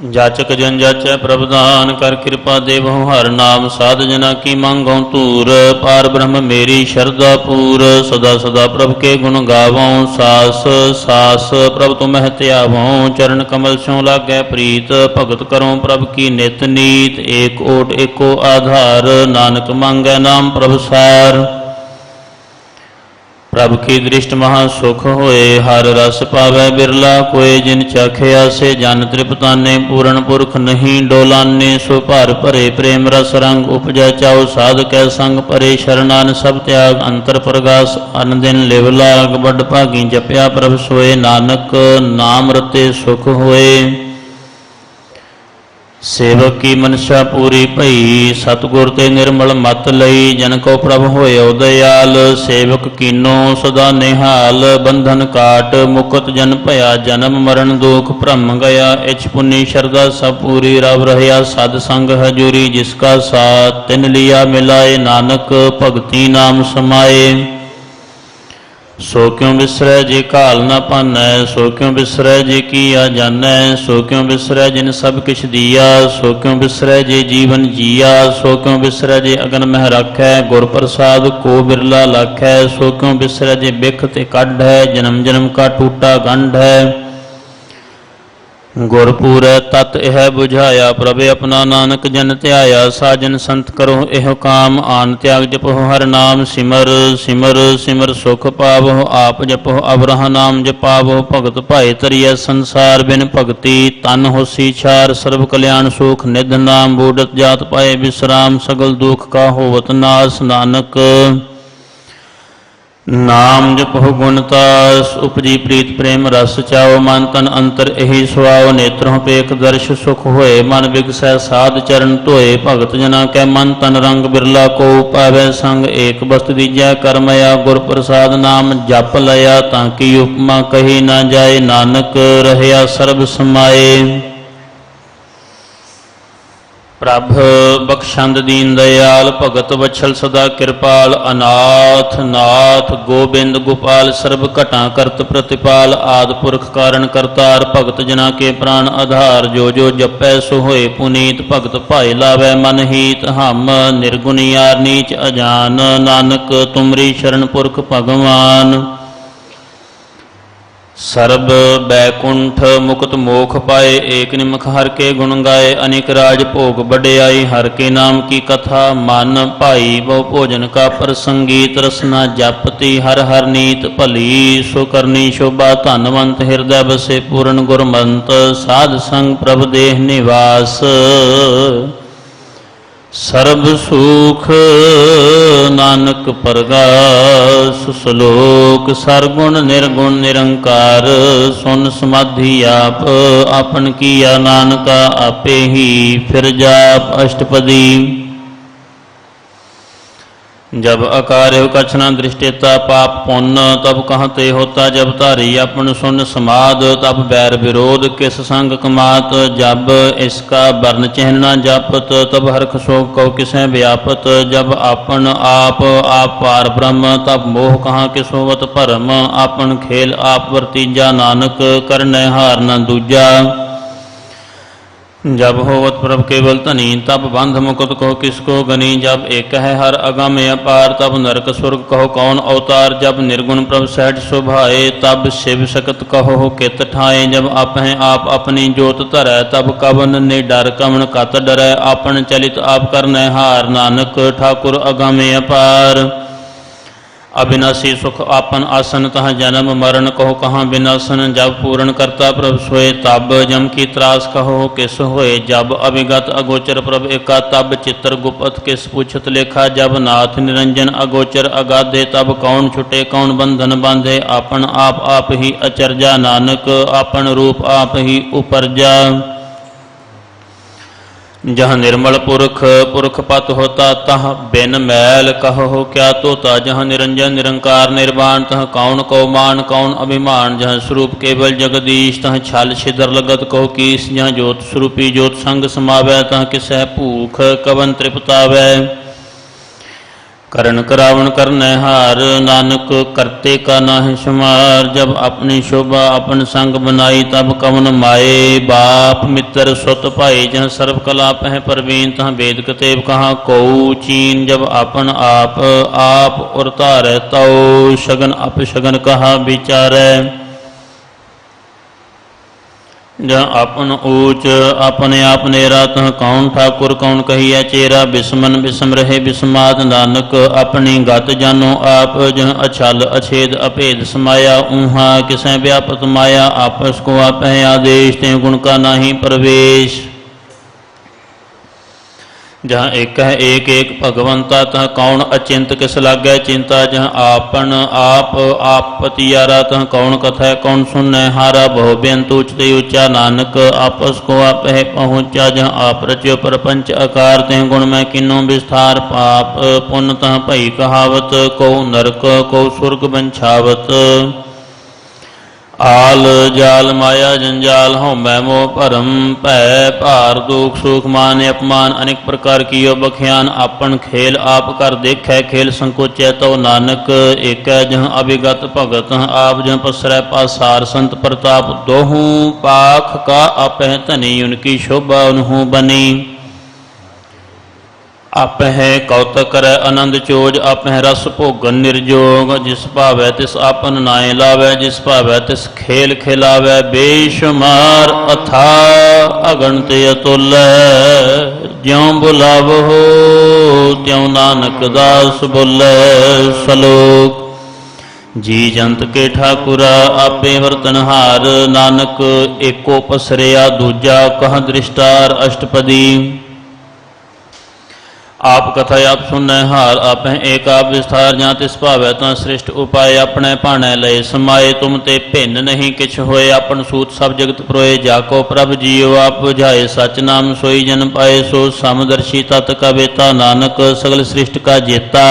Speaker 2: जाचक जन जाचै प्रभदान कर कृपा देवहु हर नाम साध जना की मांगों तूर पार ब्रह्म मेरी शरदा पूर सदा सदा प्रभ के गुण गावों सास सास प्रभ तुम त्यावों चरण कमल स्यों लागै प्रीत भगत करो प्रभ की नित नीत एक ओट एको आधार नानक मांगै नाम प्रभ सार प्रभ की दृष्टि महा सुख होए हर रस पावै बिरला कोय जिन चखया से जन तृपताने पूर्ण पुरख नहीं डोलाने सो भर भरे प्रेम रस रंग उपजै चाओ साध कै संग परे शरणान सब त्याग अंतर प्रगास अन दिन लिव लाग बड़ भागी जपया प्रभ सोए नानक नाम रते सुख होए सेवक की मनसा पूरी भई सतगुर ते निर्मल मत लई जन को प्रभ होयो दयाल सेवक कीनो सदा निहाल बंधन काट मुकत जन भया जन्म मरण दुख भ्रम गया इच पुनि शरदा सब पूरी रव रहया सद संग हजूरी जिसका साथ तिन लिया मिलाए नानक भगति नाम समाए सो क्यों बिसरै जे काल न पानै सो क्यों बिसरै जे किया जानै सो क्यों बिसरै जिन सब किछ दिया सो क्यों बिसरै जे जीवन जिया सो क्यों बिसरै जे अगन मह राखै गुर प्रसाद को बिरला लाखै सो क्यों बिसरै जे बिख ते कढ है जन्म जन्म का टूटा गंढ है गुरपुर तत् यह बुझाया प्रभ अपना नानक जन त्याया साजन संत करो एह काम आन त्याग जपो हर नाम सिमर सिमर सिमर सुख पावो आप जपो अवरह नाम जपावो भगत भाए तरिय संसार बिन भगति तन होसी छार सर्व कल्याण सुख निध नाम बूढ़त जात पाए विश्राम सगल दुख का होवत नाश नानक नाम जपो गुणतास उपजी प्रीत प्रेम रस चाओ मन तन अंतर यही सुआओ नेत्रों पेख दर्श सुख होए मन विगसै साध चरण धोए भगत जना कै मन तन रंग बिरला को पावै संग एक बस्त दीजै करमया गुर प्रसाद नाम जप लया ताकि उपमा कही ना जाए नानक रहया सर्ब समाए ਪ੍ਰਭ ਬਖਸ਼ੰਦ ਦੀਨ ਦਇਆਲ, ਭਗਤ ਵਛਲ ਸਦਾ ਕਿਰਪਾਲ, ਅਨਾਥ ਨਾਥ ਗੋਬਿੰਦ ਗੋਪਾਲ, ਸਰਬ ਘਟਾਂ ਕਰਤ ਪ੍ਰਤਿਪਾਲ, ਆਦਿ ਪੁਰਖ ਕਾਰਨ ਕਰਤਾਰ, ਭਗਤ ਜਨਾ ਕੇ ਪ੍ਰਾਨ ਆਧਾਰ, ਜੋ ਜੋ ਜਪੈ ਸੋ ਹੋਏ ਪੁਨੀਤ, ਭਗਤ ਭਾਇ ਲਾਵੈ ਮਨ ਹੀਤ, ਹਮ ਨਿਰਗੁਣ ਯਾਰ ਨੀਚ ਅਜਾਨ, ਨਾਨਕ ਤੁਮਰੀ ਸ਼ਰਨ ਪੁਰਖ ਭਗਵਾਨ। ਸਰਬ ਬੈਕੁੰਠ ਮੁਕਤ ਮੋਖ ਪਾਏ, ਏਕ ਨਿਮਖ ਹਰ ਕੇ ਗੁਣ ਗਾਏ, ਅਨੇਕ ਰਾਜ ਭੋਗ ਵਡਿਆਈ, ਹਰ ਕੇ ਨਾਮ ਕੀ ਕਥਾ ਮਨ ਭਾਈ, ਬਹੁ ਭੋਜਨ ਕਾ ਪ੍ਰਸੰਗੀਤ, ਰਸਨਾ ਜਪਤੀ ਹਰ ਹਰ ਨੀਤ, ਭਲੀ ਸੋ ਕਰਨੀ ਸ਼ੋਭਾ, ਧਨਵੰਤ ਹਿਰਦੈ ਬਸੇ ਪੂਰਨ ਗੁਰਮੰਤ, ਸਾਧ ਸੰਗ ਪ੍ਰਭ ਦੇਹ ਨਿਵਾਸ, ਸਰਬ ਸੁਖ ਨਾਨਕ ਪਰਗਾਸ, ਸਲੋਕ ਸਰਗੁਣ ਨਿਰਗੁਣ ਨਿਰੰਕਾਰ, ਸੁਨ ਸਮਾਧੀ ਆਪ ਆਪਨ ਕੀਆ, ਨਾਨਕਾ ਆਪੇ ਹੀ ਫਿਰ ਜਾਪ ਅਸ਼ਟਪਦੀ। जब अकार्य कछ न दृष्टिता, पाप पुण्य तब कहते होता, जब धारी अपन सुन समाद, तब बैर विरोध किस संग कमात, जब इसका वर्ण चिन्ह न जापत, तब हरख शोक कहो किसे व्यापत, जब अपन आप पार ब्रह्म, तब मोह कहाँ किस होवत भरम, अपन खेल आप वर्तीजा, नानक करने हार न दूजा। जब होवत प्रभ केवल धनी, तब बंध मुकुत कहो किसको गनी, जब एक है हर अगम अपार, तब नरक स्वर्ग कहो कौन अवतार, जब निर्गुण प्रभ सहज शोभाए, तब शिव सकत कहो कित ठाए, जब आप हैं आप अपनी जोत धरै, तब कवन ने डर कवन कत डरै, आपन चलित आप करने हार, नानक ठाकुर अगम अपार। अविनाशी सुख आपन आसन, तह जन्म मरण कहो कहाँ विनाशन, जब पूर्ण करता प्रभ सोए, तब जम की त्रास कहो किस होए, जब अभिगत अगोचर प्रभ एका, तब चित्र गुप्त किस पूछत लेखा, जब नाथ निरंजन अगोचर अगाधे, तब कौन छुटे कौन बंधन बांधे, आपन आप ही अचरजा, नानक आपन रूप आप ही उपरजा। जहाँ निर्मल पुरख पुरख पत होता, तह बिन मैल कहो क्या तोता, जहाँ निरंजन निरंकार निर्वाण, तह कौन को मान कौन अभिमान, जहाँ स्वरूप केवल जगदीश, तह छल छिदर लगत कहो कीस, जहाँ ज्योत स्वरूपी ज्योत संग समावै, तह किसै भूख कवन तृप्तावै, करण करावण करने हार, नानक करते का नाहि शुमार, जब अपनी शोभा अपन संग बनाई, तब कवन माए बाप मित्र सुत भाई, जहाँ सर्व कला पह परवीन, तहाँ वेद कतेब कहाँ को चीन, जब अपन आप और तारै, तौ शगन अपशगन कहा विचारै, जहाँ अपन ऊच अपने आप नेरा, तह कौन ठाकुर कौन कहिया चेरा, बिस्मन बिस्म रहे बिस्माद, नानक अपनी गत जानो आप, जहाँ अछल अछेद अभेद समाया, ऊहा किसें व्यापत माया, आपस को आप है आदेश, ते गुण का नाही प्रवेश, जहाँ एक है एक एक भगवंता, तह कौन अचिंत किस लागै चिंता, जहाँ आपन आप पतियारा, तह कौन कथा कौन सुनने हारा, बहु बेअंत उचते ऊंचा, नानक आपस को आप है पहुँचा, जहाँ आप रच्यो परपंच आकार, तें गुण में किन्नो विस्तार, पाप पुण्य तह भई कहावत, को नरक को सुर्ग बंछावत, आल जाल माया जंजाल हो मैं मोह भरम, भै भार दुख सुख मान अपमान, अनेक प्रकार कियो बख्यान, आपन खेल आप कर देखै, खेल संकोचै तो नानक एक, जहाँ अभिगत भगत आप, जहाँ पसरै पासार संत प्रताप, दोहूँ पाख का आप है धनी, उनकी शोभा उन्हूँ बनी, आप है कौतक करे आनंद चोज, आप है रस भोगन निर्जोग, जिस भावै तिस आपन नाय लावै, जिस भावै तिस खेल खिलावै, बेशुमार अथा अगणित अतुल्य, ज्यों बुलावो त्यों नानक दास बोलै, सलोक जी जंत के ठाकुरा आपे वर्तनहार, नानक एको पसरिया दूजा कह दृष्टार, अष्टपदी आप कथा आप सुनने हार, आप हैं एक आप विस्तार, जहाँ तिस भावै तां श्रेष्ठ उपाय, अपने भाणे लय समाये, तुम ते भिन्न नहीं किछ होए, अपन सूत सब जगत प्रोए, जाको प्रभ जियो आप बुझाए, सच नाम सोई जन पाए, सो समदर्शी तत् का बेता, नानक सगल सृष्टि का जेता,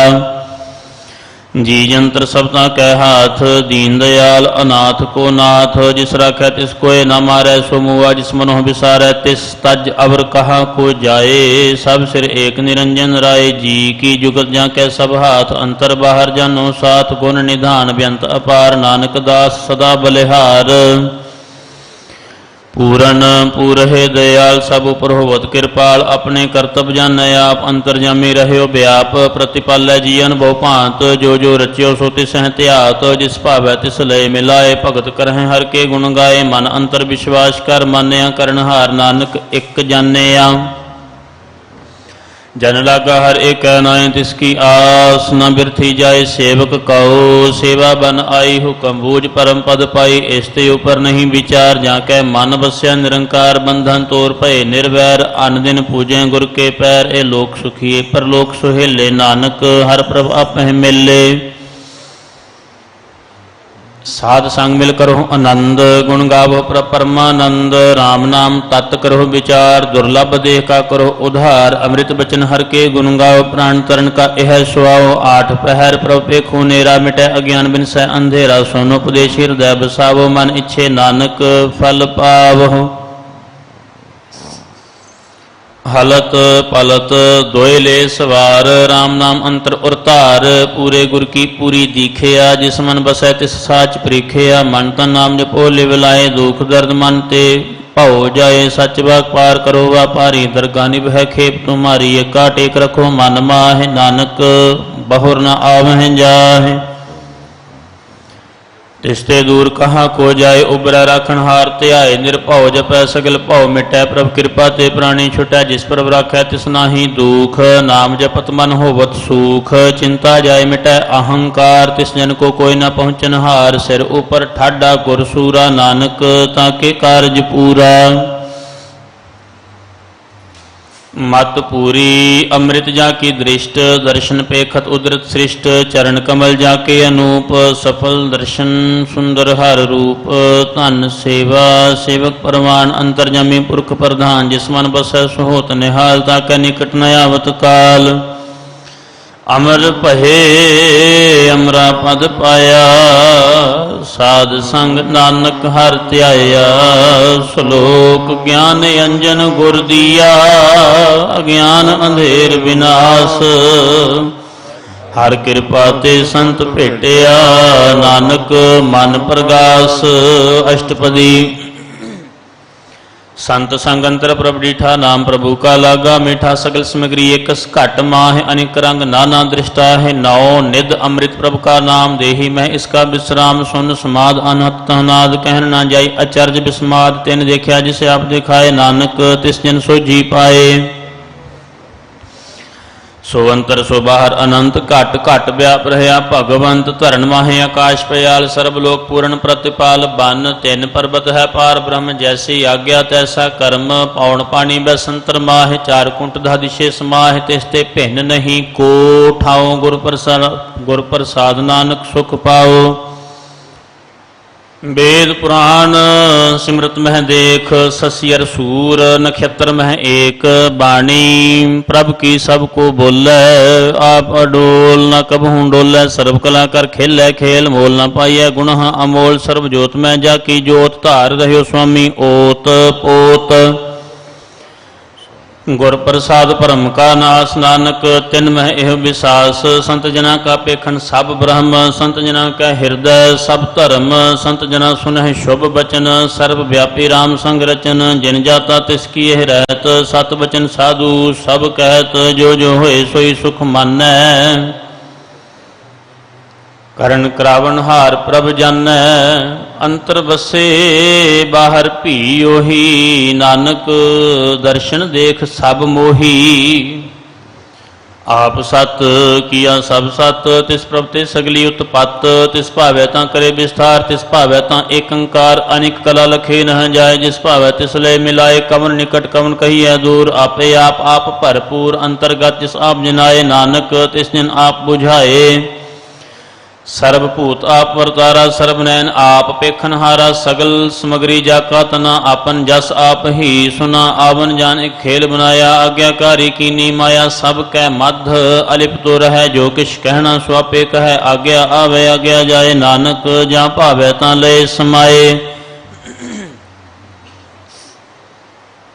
Speaker 2: जी जंत्र सबता कै हाथ, दीन दयाल अनाथ को नाथ। जिस राखै तिस कोय न मारै, सो मुआ जिस मनोह बिसारै। तिस तज अवर कहा को जाए, सब सिर एक निरंजन राय। जी की जुगत जाकै सब हाथ, अंतर बाहर जानो साथ। गुण निधान बेअंत अपार, नानक दास सदा बलिहार। पूरन पूरहे दयाल, सब उपर होवत कृपाल। अपने कर्तव्य जानै आप, अंतर्जामी रहयो व्याप। प्रतिपालै जीवन बहु भांत, जो जो रचियो सो तिस हैं त्यात। जिस भावै तिस लय मिलाए, भगत करहै हर के गुण गाए। मन अंतर विश्वास कर, मानया करनहार। नानक एक जानिया जन लागा हर एक नाय, तिसकी आस न बिरथी जाए। सेवक कहो सेवा बन आई, हुक्म बूझ परम पद पाई। इसते ऊपर नहीं विचार, जाकै मन बस्या निरंकार। बंधन तोर भय निर्वैर, अन दिन पूजें गुर के पैर। ए लोक सुखिए परलोक सुहेले, नानक हर प्रभ आपह मिले। साध संग मिल करो आनंद, गुण गावो परमानंद। राम नाम तत् करो विचार, दुर्लभ देह का करो उधार। अमृत बचन हर के गुण गाओ, प्राण तरण का यह सुआओ। आठ पहर प्रभ पेखो नेरा, मिटै अज्ञान बिन सै अंधेरा। सोनो उपदेश हृदय बसावो, मन इच्छे नानक फल पावो। हलत पलत दोय ले सवार, राम नाम अंतर उरतार। पूरे गुर की पूरी दीखिया, जिस मन बसै तिस साच प्रीखिया। मन तन नाम जपो लिव लाए, दुख दर्द मन ते भव जाए। सच बाग पार करो व्यापारी, दरगाह निभै खेप तुम्हारी। एका टेक रखो मन माहे, नानक बहुर न आवह जाहे। तिसते दूर कहाँ को जाए, उबरा राखण हार त्याए। निरभउ जपै सगल भउ मिटै, प्रभ कृपा ते प्राणी छुटै। जिस प्रभ राखै तिस नाहि दुख, नाम जपत मन होवत सुख। चिंता जाय मिटै अहंकार, तिस जन को कोई न पहुँचन हार। सिर ऊपर ठाडा गुर सूरा, नानक ताके कारज पूरा। मत पूरी अमृत जाकी दृष्ट, दर्शन पेखत उदरत सृष्ट। चरण कमल जाके अनूप, सफल दर्शन सुंदर हर रूप। धन सेवा सेवक परवान, अंतर्जामी पुरख प्रधान। जिस मन बसै सो होत निहाल, ताकै निकट न आवत काल। अमर पहे अमरा पद पाया, साध संग नानक हर त्याया। श्लोक ज्ञान अंजन गुर दिया, अज्ञान अंधेर विनाश। हर कृपा ते संत भेटिया, नानक मन प्रगास। अष्टपदी संत संग अंतर प्रभ डीठा, नाम प्रभु का लागा मीठा। सकल सामग्री एकस घट माह, अनेक रंग नाना दृष्टा है। नौ निध अमृत प्रभ का नाम, देही मैं इसका विश्राम। सुन समाद अनहत नाद, कहन ना जाय अचर्ज विस्माद। तिन देखा जिसे आप दिखाए, नानक तिस जन सो जी पाए। सो अंतर सो बाहर अनंत, घट घट व्याप रहा भगवंत। धरण माहे आकाश पयाल, सर्वलोक पूर्ण प्रतिपाल। बन तिन पर्वत है पार ब्रह्म, जैसी आज्ञा तैसा कर्म। पौन पानी बैसंतर माह, चार कुंट धादिशे समाह। तिसते भिन्न नहीं को ठाओ, गुर प्रसाद नानक सुख पाओ। वेद पुराण सिमरत मह देख, ससियर सूर नक्षत्र मह एक। बाणी प्रभ की सब को बोलै, आप अडोल न कबहू डोलै। सर्व कला कर खेलै खेल, मोल न पाइय गुण अमोल। सर्व जोत में जाकी जोत, धार रह्यो स्वामी ओत पोत। गुर प्रसाद परम का नास, नानक तिन मह एह विसास। संत जना का पेखन सब ब्रह्म, संत जना का हृदय सब धर्म। संत जना सुनह शुभ बचन, सर्व व्यापी राम संग रचन। जिन जाता तिसकी यह रहत, सत बचन साधु सब कहत। जो जो होए सोई सुख मानै, करण करावन हार प्रभ जानै। अंतर बसे बाहर भी ओही, नानक दर्शन देख सब मोही। आप सत किया सब सत, तिस प्रभ ते सगली उत्पत। तिस भावै तां करे विस्तार, तिस भावै तां एकंकार। अनेक कला लखे न जाय, जिस भावै तिस लय मिलाए। कवन निकट कवन कहिए दूर, आपे आप भरपूर। अंतर्गत जिस आप जनाए, नानक तिस जन आप बुझाए। ਸਰਬ ਭੂਤ ਆਪ ਵਰਤਾਰਾ, ਸਰਬ ਨੈਣ ਆਪ ਪੇਖਨਹਾਰਾ। ਸਗਲ ਸਮਗਰੀ ਜਾ ਕਾ ਤਨਾ, ਆਪਨ ਜਸ ਆਪ ਹੀ ਸੁਨਾ। ਆਵਨ ਜਾਨ ਇੱਕ ਖੇਲ ਬਨਾਇਆ, ਆਗਿਆਕਾਰੀ ਕੀਨੀ ਮਾਇਆ। ਸਭ ਕੈ ਮਧ ਅਲਿਪਤੋ ਰਹਿ, ਜੋ ਕਿਛ ਕਹਿਣਾ ਸੋ ਆਪੇ ਕਹੈ। ਆਗਿਆ ਆਵੇ ਆਗਿਆ ਜਾਏ, ਨਾਨਕ ਜਾਂ ਭਾਵੈ ਤਾਂ ਲਏ ਸਮਾਏ।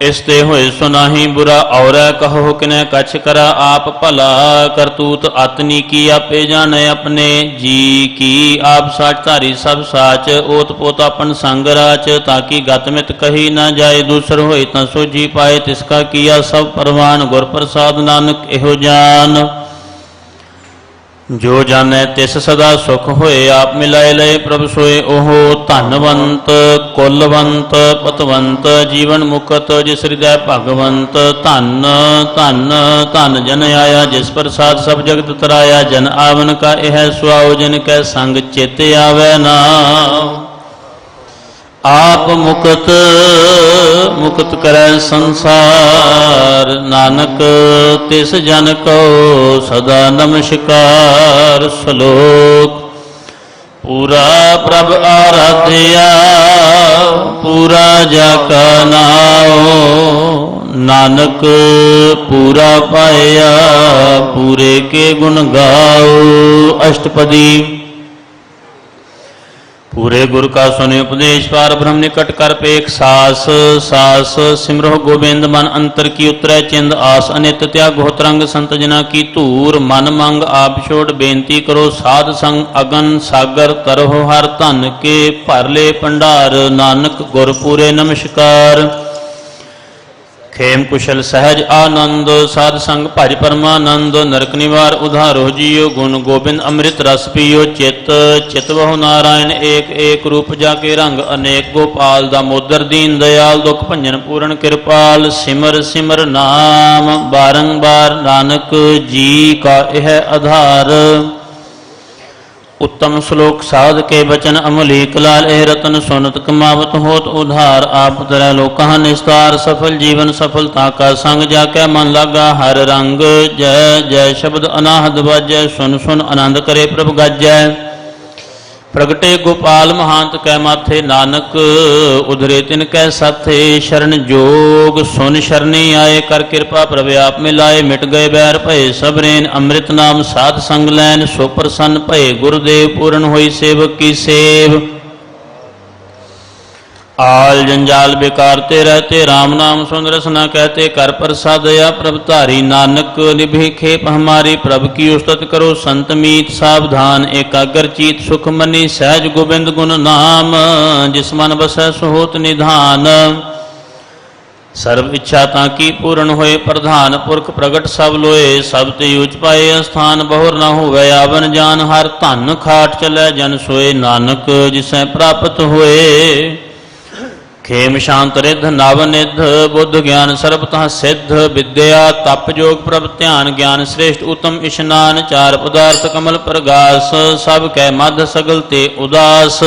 Speaker 2: ਇਸ ਤੇ ਹੋਏ ਸੋ ਨਾਹੀ ਬੁਰਾ, ਔਰੈ ਕਹੋ ਕਿਨੈ ਕਛ ਕਰਾ। ਆਪ ਭਲਾ ਕਰਤੂਤ ਅਤਨੀ ਕੀ, ਆਪੇ ਜਾਣੈ ਆਪਣੇ ਜੀ ਕੀ। ਆਪ ਸਾਚ ਧਾਰੀ ਸਭ ਸਾਚ, ਓਤ ਪੋਤ ਆਪਨ ਸੰਗ ਰਾਚ। ਤਾਕੀ ਗਤ ਮਿਤ ਕਹੀ ਨਾ ਜਾਏ, ਦੂਸਰ ਹੋਏ ਤਾਂ ਸੋਝੀ ਪਾਏ। ਤਿਸਕਾ ਕੀਆ ਸਭ ਪਰਵਾਨ, ਗੁਰ ਪ੍ਰਸਾਦ ਨਾਨਕ ਇਹੋ ਜਾਨ। ਜੋ ਜਾਣੈ ਤਿਸ ਸਦਾ ਸੁਖ ਹੋਏ, ਆਪ ਮਿਲਾਏ ਲਏ ਪ੍ਰਭ ਸੋਏ। ਉਹ ਧਨਵੰਤ ਕੁਲਵੰਤ ਪਤਵੰਤ, ਜੀਵਨ ਮੁਕਤ ਜਿਸ ਹਿਰਦੈ ਭਗਵੰਤ। ਧਨ ਧਨ ਧਨ ਜਨ ਆਇਆ, ਜਿਸ ਪ੍ਰਸਾਦ ਸਭ ਜਗਤ ਤਰਾਇਆ। ਜਨ ਆਵਨ ਕਾ ਇਹ ਸੁਆਓ, ਜਿਨ ਕੈ ਸੰਗ ਚਿਤ ਆਵੈ ਨਾਮ। ਆਪ ਮੁਕਤ ਮੁਕਤ ਕਰੈ ਸੰਸਾਰ, ਨਾਨਕ ਤਿਸ ਜਨ ਕੋ ਸਦਾ ਨਮਸਕਾਰ। ਸ਼ਲੋਕ। ਪੂਰਾ ਪ੍ਰਭ ਆਰਾਧਿਆ, ਪੂਰਾ ਜਾ ਕਾ ਨਾਉ। ਨਾਨਕ ਪੂਰਾ ਪਾਇਆ, ਪੂਰੇ ਕੇ ਗੁਣ ਗਾਓ। ਅਸ਼ਟਪਦੀ। ਪੂਰੇ ਗੁਰ ਕਾ ਸੁਨੇ ਉਪਦੇਸ਼, ਪਾਰ ਬ੍ਰਹਮ ਨਿਕਟ ਕਰ ਪੇਖ। ਸਾਸ ਸਾਸ ਸਿਮਰੋ ਗੋਬਿੰਦ, ਮਨ ਅੰਤਰ ਕੀ ਉਤਰੈ ਚਿੰਦ। ਆਸ ਅਨਿਤ ਤਿਆਗੋ ਤਰੰਗ, ਸੰਤ ਜਨਾ ਕੀ ਧੂਰ। ਮਨ ਮੰਗ ਆਪ ਛੋੜ, ਬੇਨਤੀ ਕਰੋ ਸਾਧ ਸੰਗ। ਅਗਨ ਸਾਗਰ ਤਰਹੁ ਹਰ, ਧਨ ਕੇ ਭਰ ਲੈ ਭੰਡਾਰ। ਨਾਨਕ ਗੁਰ ਪੂਰੇ ਨਮਸਕਾਰ। ਖੇਮ ਕੁਸ਼ਲ ਸਹਿਜ ਆਨੰਦ, ਸਾਧ ਸੰਗ ਭਜ ਪਰਮਾਨੰਦ। ਨਰਕ ਨਿਵਾਰ ਉਧਾਰੋ ਜੀਓ, ਗੁਣ ਗੋਬਿੰਦ ਅੰਮ੍ਰਿਤ ਰਸ ਪੀਓ। ਚਿਤ ਚਿਤ ਬਹੁ ਨਾਰਾਇਣ ਏਕ, ਏਕ ਰੂਪ ਜਾ ਕੇ ਰੰਗ ਅਨੇਕ। ਗੋਪਾਲ ਦਾਮੋਦਰ ਦੀਨ ਦਇਆਲ, ਦੁਖ ਭੰਜਨ ਪੂਰਨ ਕਿਰਪਾਲ। ਸਿਮਰ ਸਿਮਰ ਨਾਮ ਬਾਰੰਬਾਰ, ਨਾਨਕ ਜੀ ਕਾ ਇਹ ਆਧਾਰ। उत्तम श्लोक साध के वचन अमलीक लाल, एह रतन सुनत कमावत होत उधार। आप तरह लोका निस्तार, सफल जीवन सफलता का संग। जाके मन लागा हर रंग, जय जय शब्द अनाहद बाजै। सुन सुन आनंद करे प्रभ गाजै। प्रगटे गोपाल महांत कै माथे, नानक उधरे तिन कै साथे। शरण जोग सुन शरणी आए, कर कृपा प्रभ आप मिलाए। मिट गए बैर भय सब रेन, अमृत नाम साध संग लैन। सो प्रसन्न भय गुरुदेव, पूर्ण होई सेवक की सेव। आल जंजाल बेकार ते रहते, राम नाम सुन रस न कहते। कर प्रसाद दया प्रभ धारी, नानक निभे खेप हमारी। प्रभ की उस्तत करो संत मीत, सावधान एकाग्र चीत। सुख मनी सहज गोबिंद गुण नाम, जिस मन बसै सो होत निधान। सर्व इच्छा ताकी पूर्ण होए, प्रधान पुरख प्रगट सब लोए। सब ते उच पाए स्थान, बहुर न होवे आवन जान। हर धन खाट चलै जन सोए, नानक जिसै प्राप्त होए। खेम शांत रिध नव निध, बुद्ध ज्ञान सर्वतः सिद्ध। विद्या तप जोग प्रभ ध्यान, ज्ञान श्रेष्ठ उत्तम इशनान। चार पदार्थ कमल प्रगास, सब कै मध्य सगल ते उदास।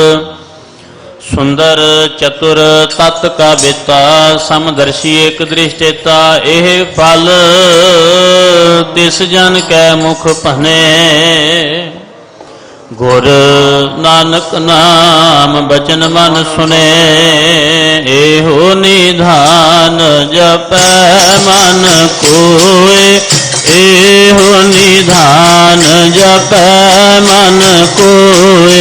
Speaker 2: सुंदर चतुर तत् का बेता, समदर्शी एक दृष्टेता। एह फल तिस जन कै मुख भने, गुर नानक नाम बचन मन सुने। एहो निधान जपै मन कोय, एहो निधान जपै मन कोय।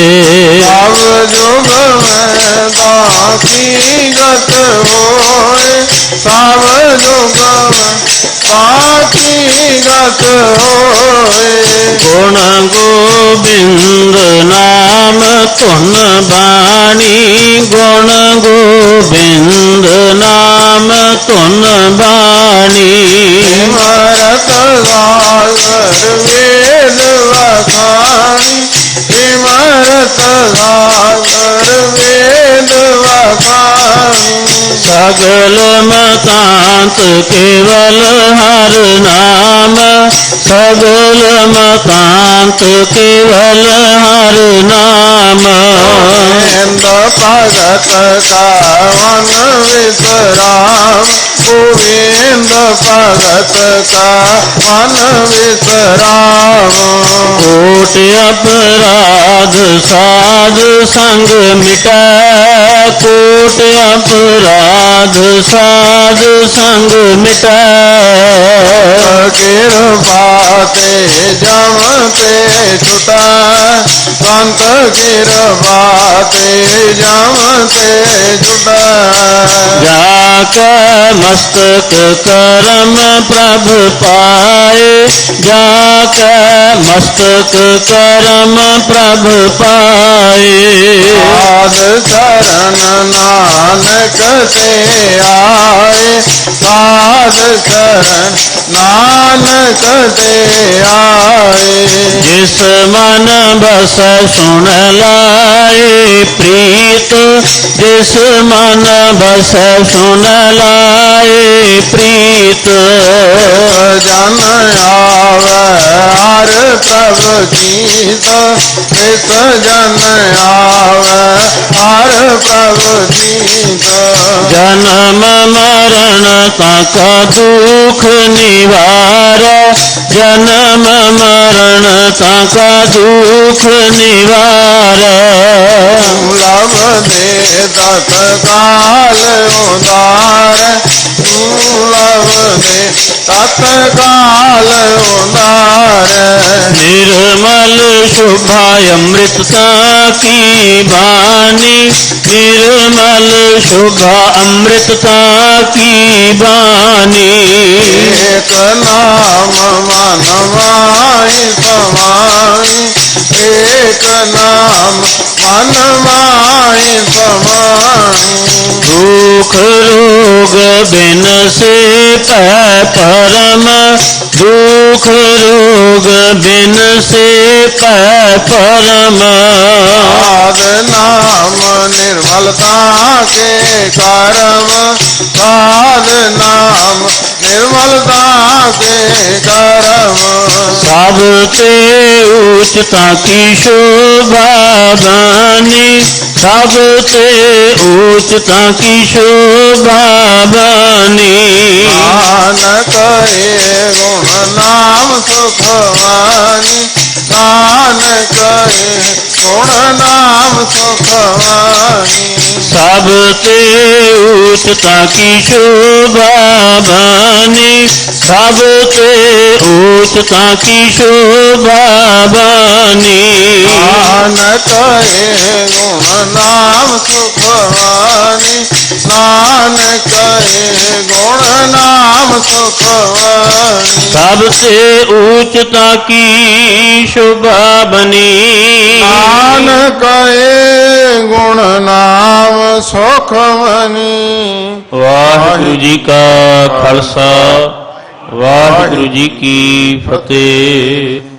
Speaker 3: सब जुग में ताकी गत होय, सब जुग में ताकी गत होय।
Speaker 2: गुण गोबिंद नाम तुन बाणी, गुण गोबिंद नाम तुन बाणी।
Speaker 3: सिमरत सागर वेद वखाणी, सिमरत सागर वेद वखाणी।
Speaker 2: सगल मतांत केवल हर नाम, सगल मतांत केवल हर नाम।
Speaker 3: गोविंद भगत का वन विश्राम, गोविंद भगत का मन विश्राम।
Speaker 2: कोट अपराध साध संग मिटै, कोट अपराध साध संग मिटै।
Speaker 3: कृपा ते जमते छुटा, संत कृपा ते जमते छुटा।
Speaker 2: जाके मस्तक करम प्रभ पाए, जाके मस्तक करम प्रभ पाए।
Speaker 3: साध चरण नानक ते आए, साध चरण नानक ते आए।
Speaker 2: जिस मन बस सुन लाए प्रीत, जिस मन बस सुन लाए प्रीत।
Speaker 3: जन आवे हर प्रभु जीत, इस जन आवे हर प्रभु जीत।
Speaker 2: जन्म मरण तक दुख निवार, जन्म मरण तक दुख निवार।
Speaker 3: लभ दे तत्काल उदार, लभ दे तत्काल उदार।
Speaker 2: निर्मल शोभा अमृतता की बानी, निर्मल शोभा अमृतता की बानी।
Speaker 3: एक नाम मन माहि समाई, एक नाम मन माहि समाई।
Speaker 2: दुख रोग बिन से पै परम, दुख रोग बिन से पै परम।
Speaker 3: साध नाम निर्मलता के कर्म, साध नाम निर्मलता के कर्म।
Speaker 2: सबसे उच्चता की शोभा बानी, सबसे उच्चता की शोभा बानी।
Speaker 3: नानक ये गुण नाम सुखवानी, नानक ये गुण नाम सुखवानी।
Speaker 2: सबसे उच्चता की शोभा बानी, सबसे उच्चता की शोभा बानी।
Speaker 3: नानक ये गुण नाम सुखवानी, नानक ये गुण नाम सुखवानी।
Speaker 2: सबसे उच्चता की शोभा बनी।
Speaker 3: नानक ये गुण नाम सुखवानी।
Speaker 2: वाहिगुरु जी का खालसा, वाहिगुरु जी की फतेह।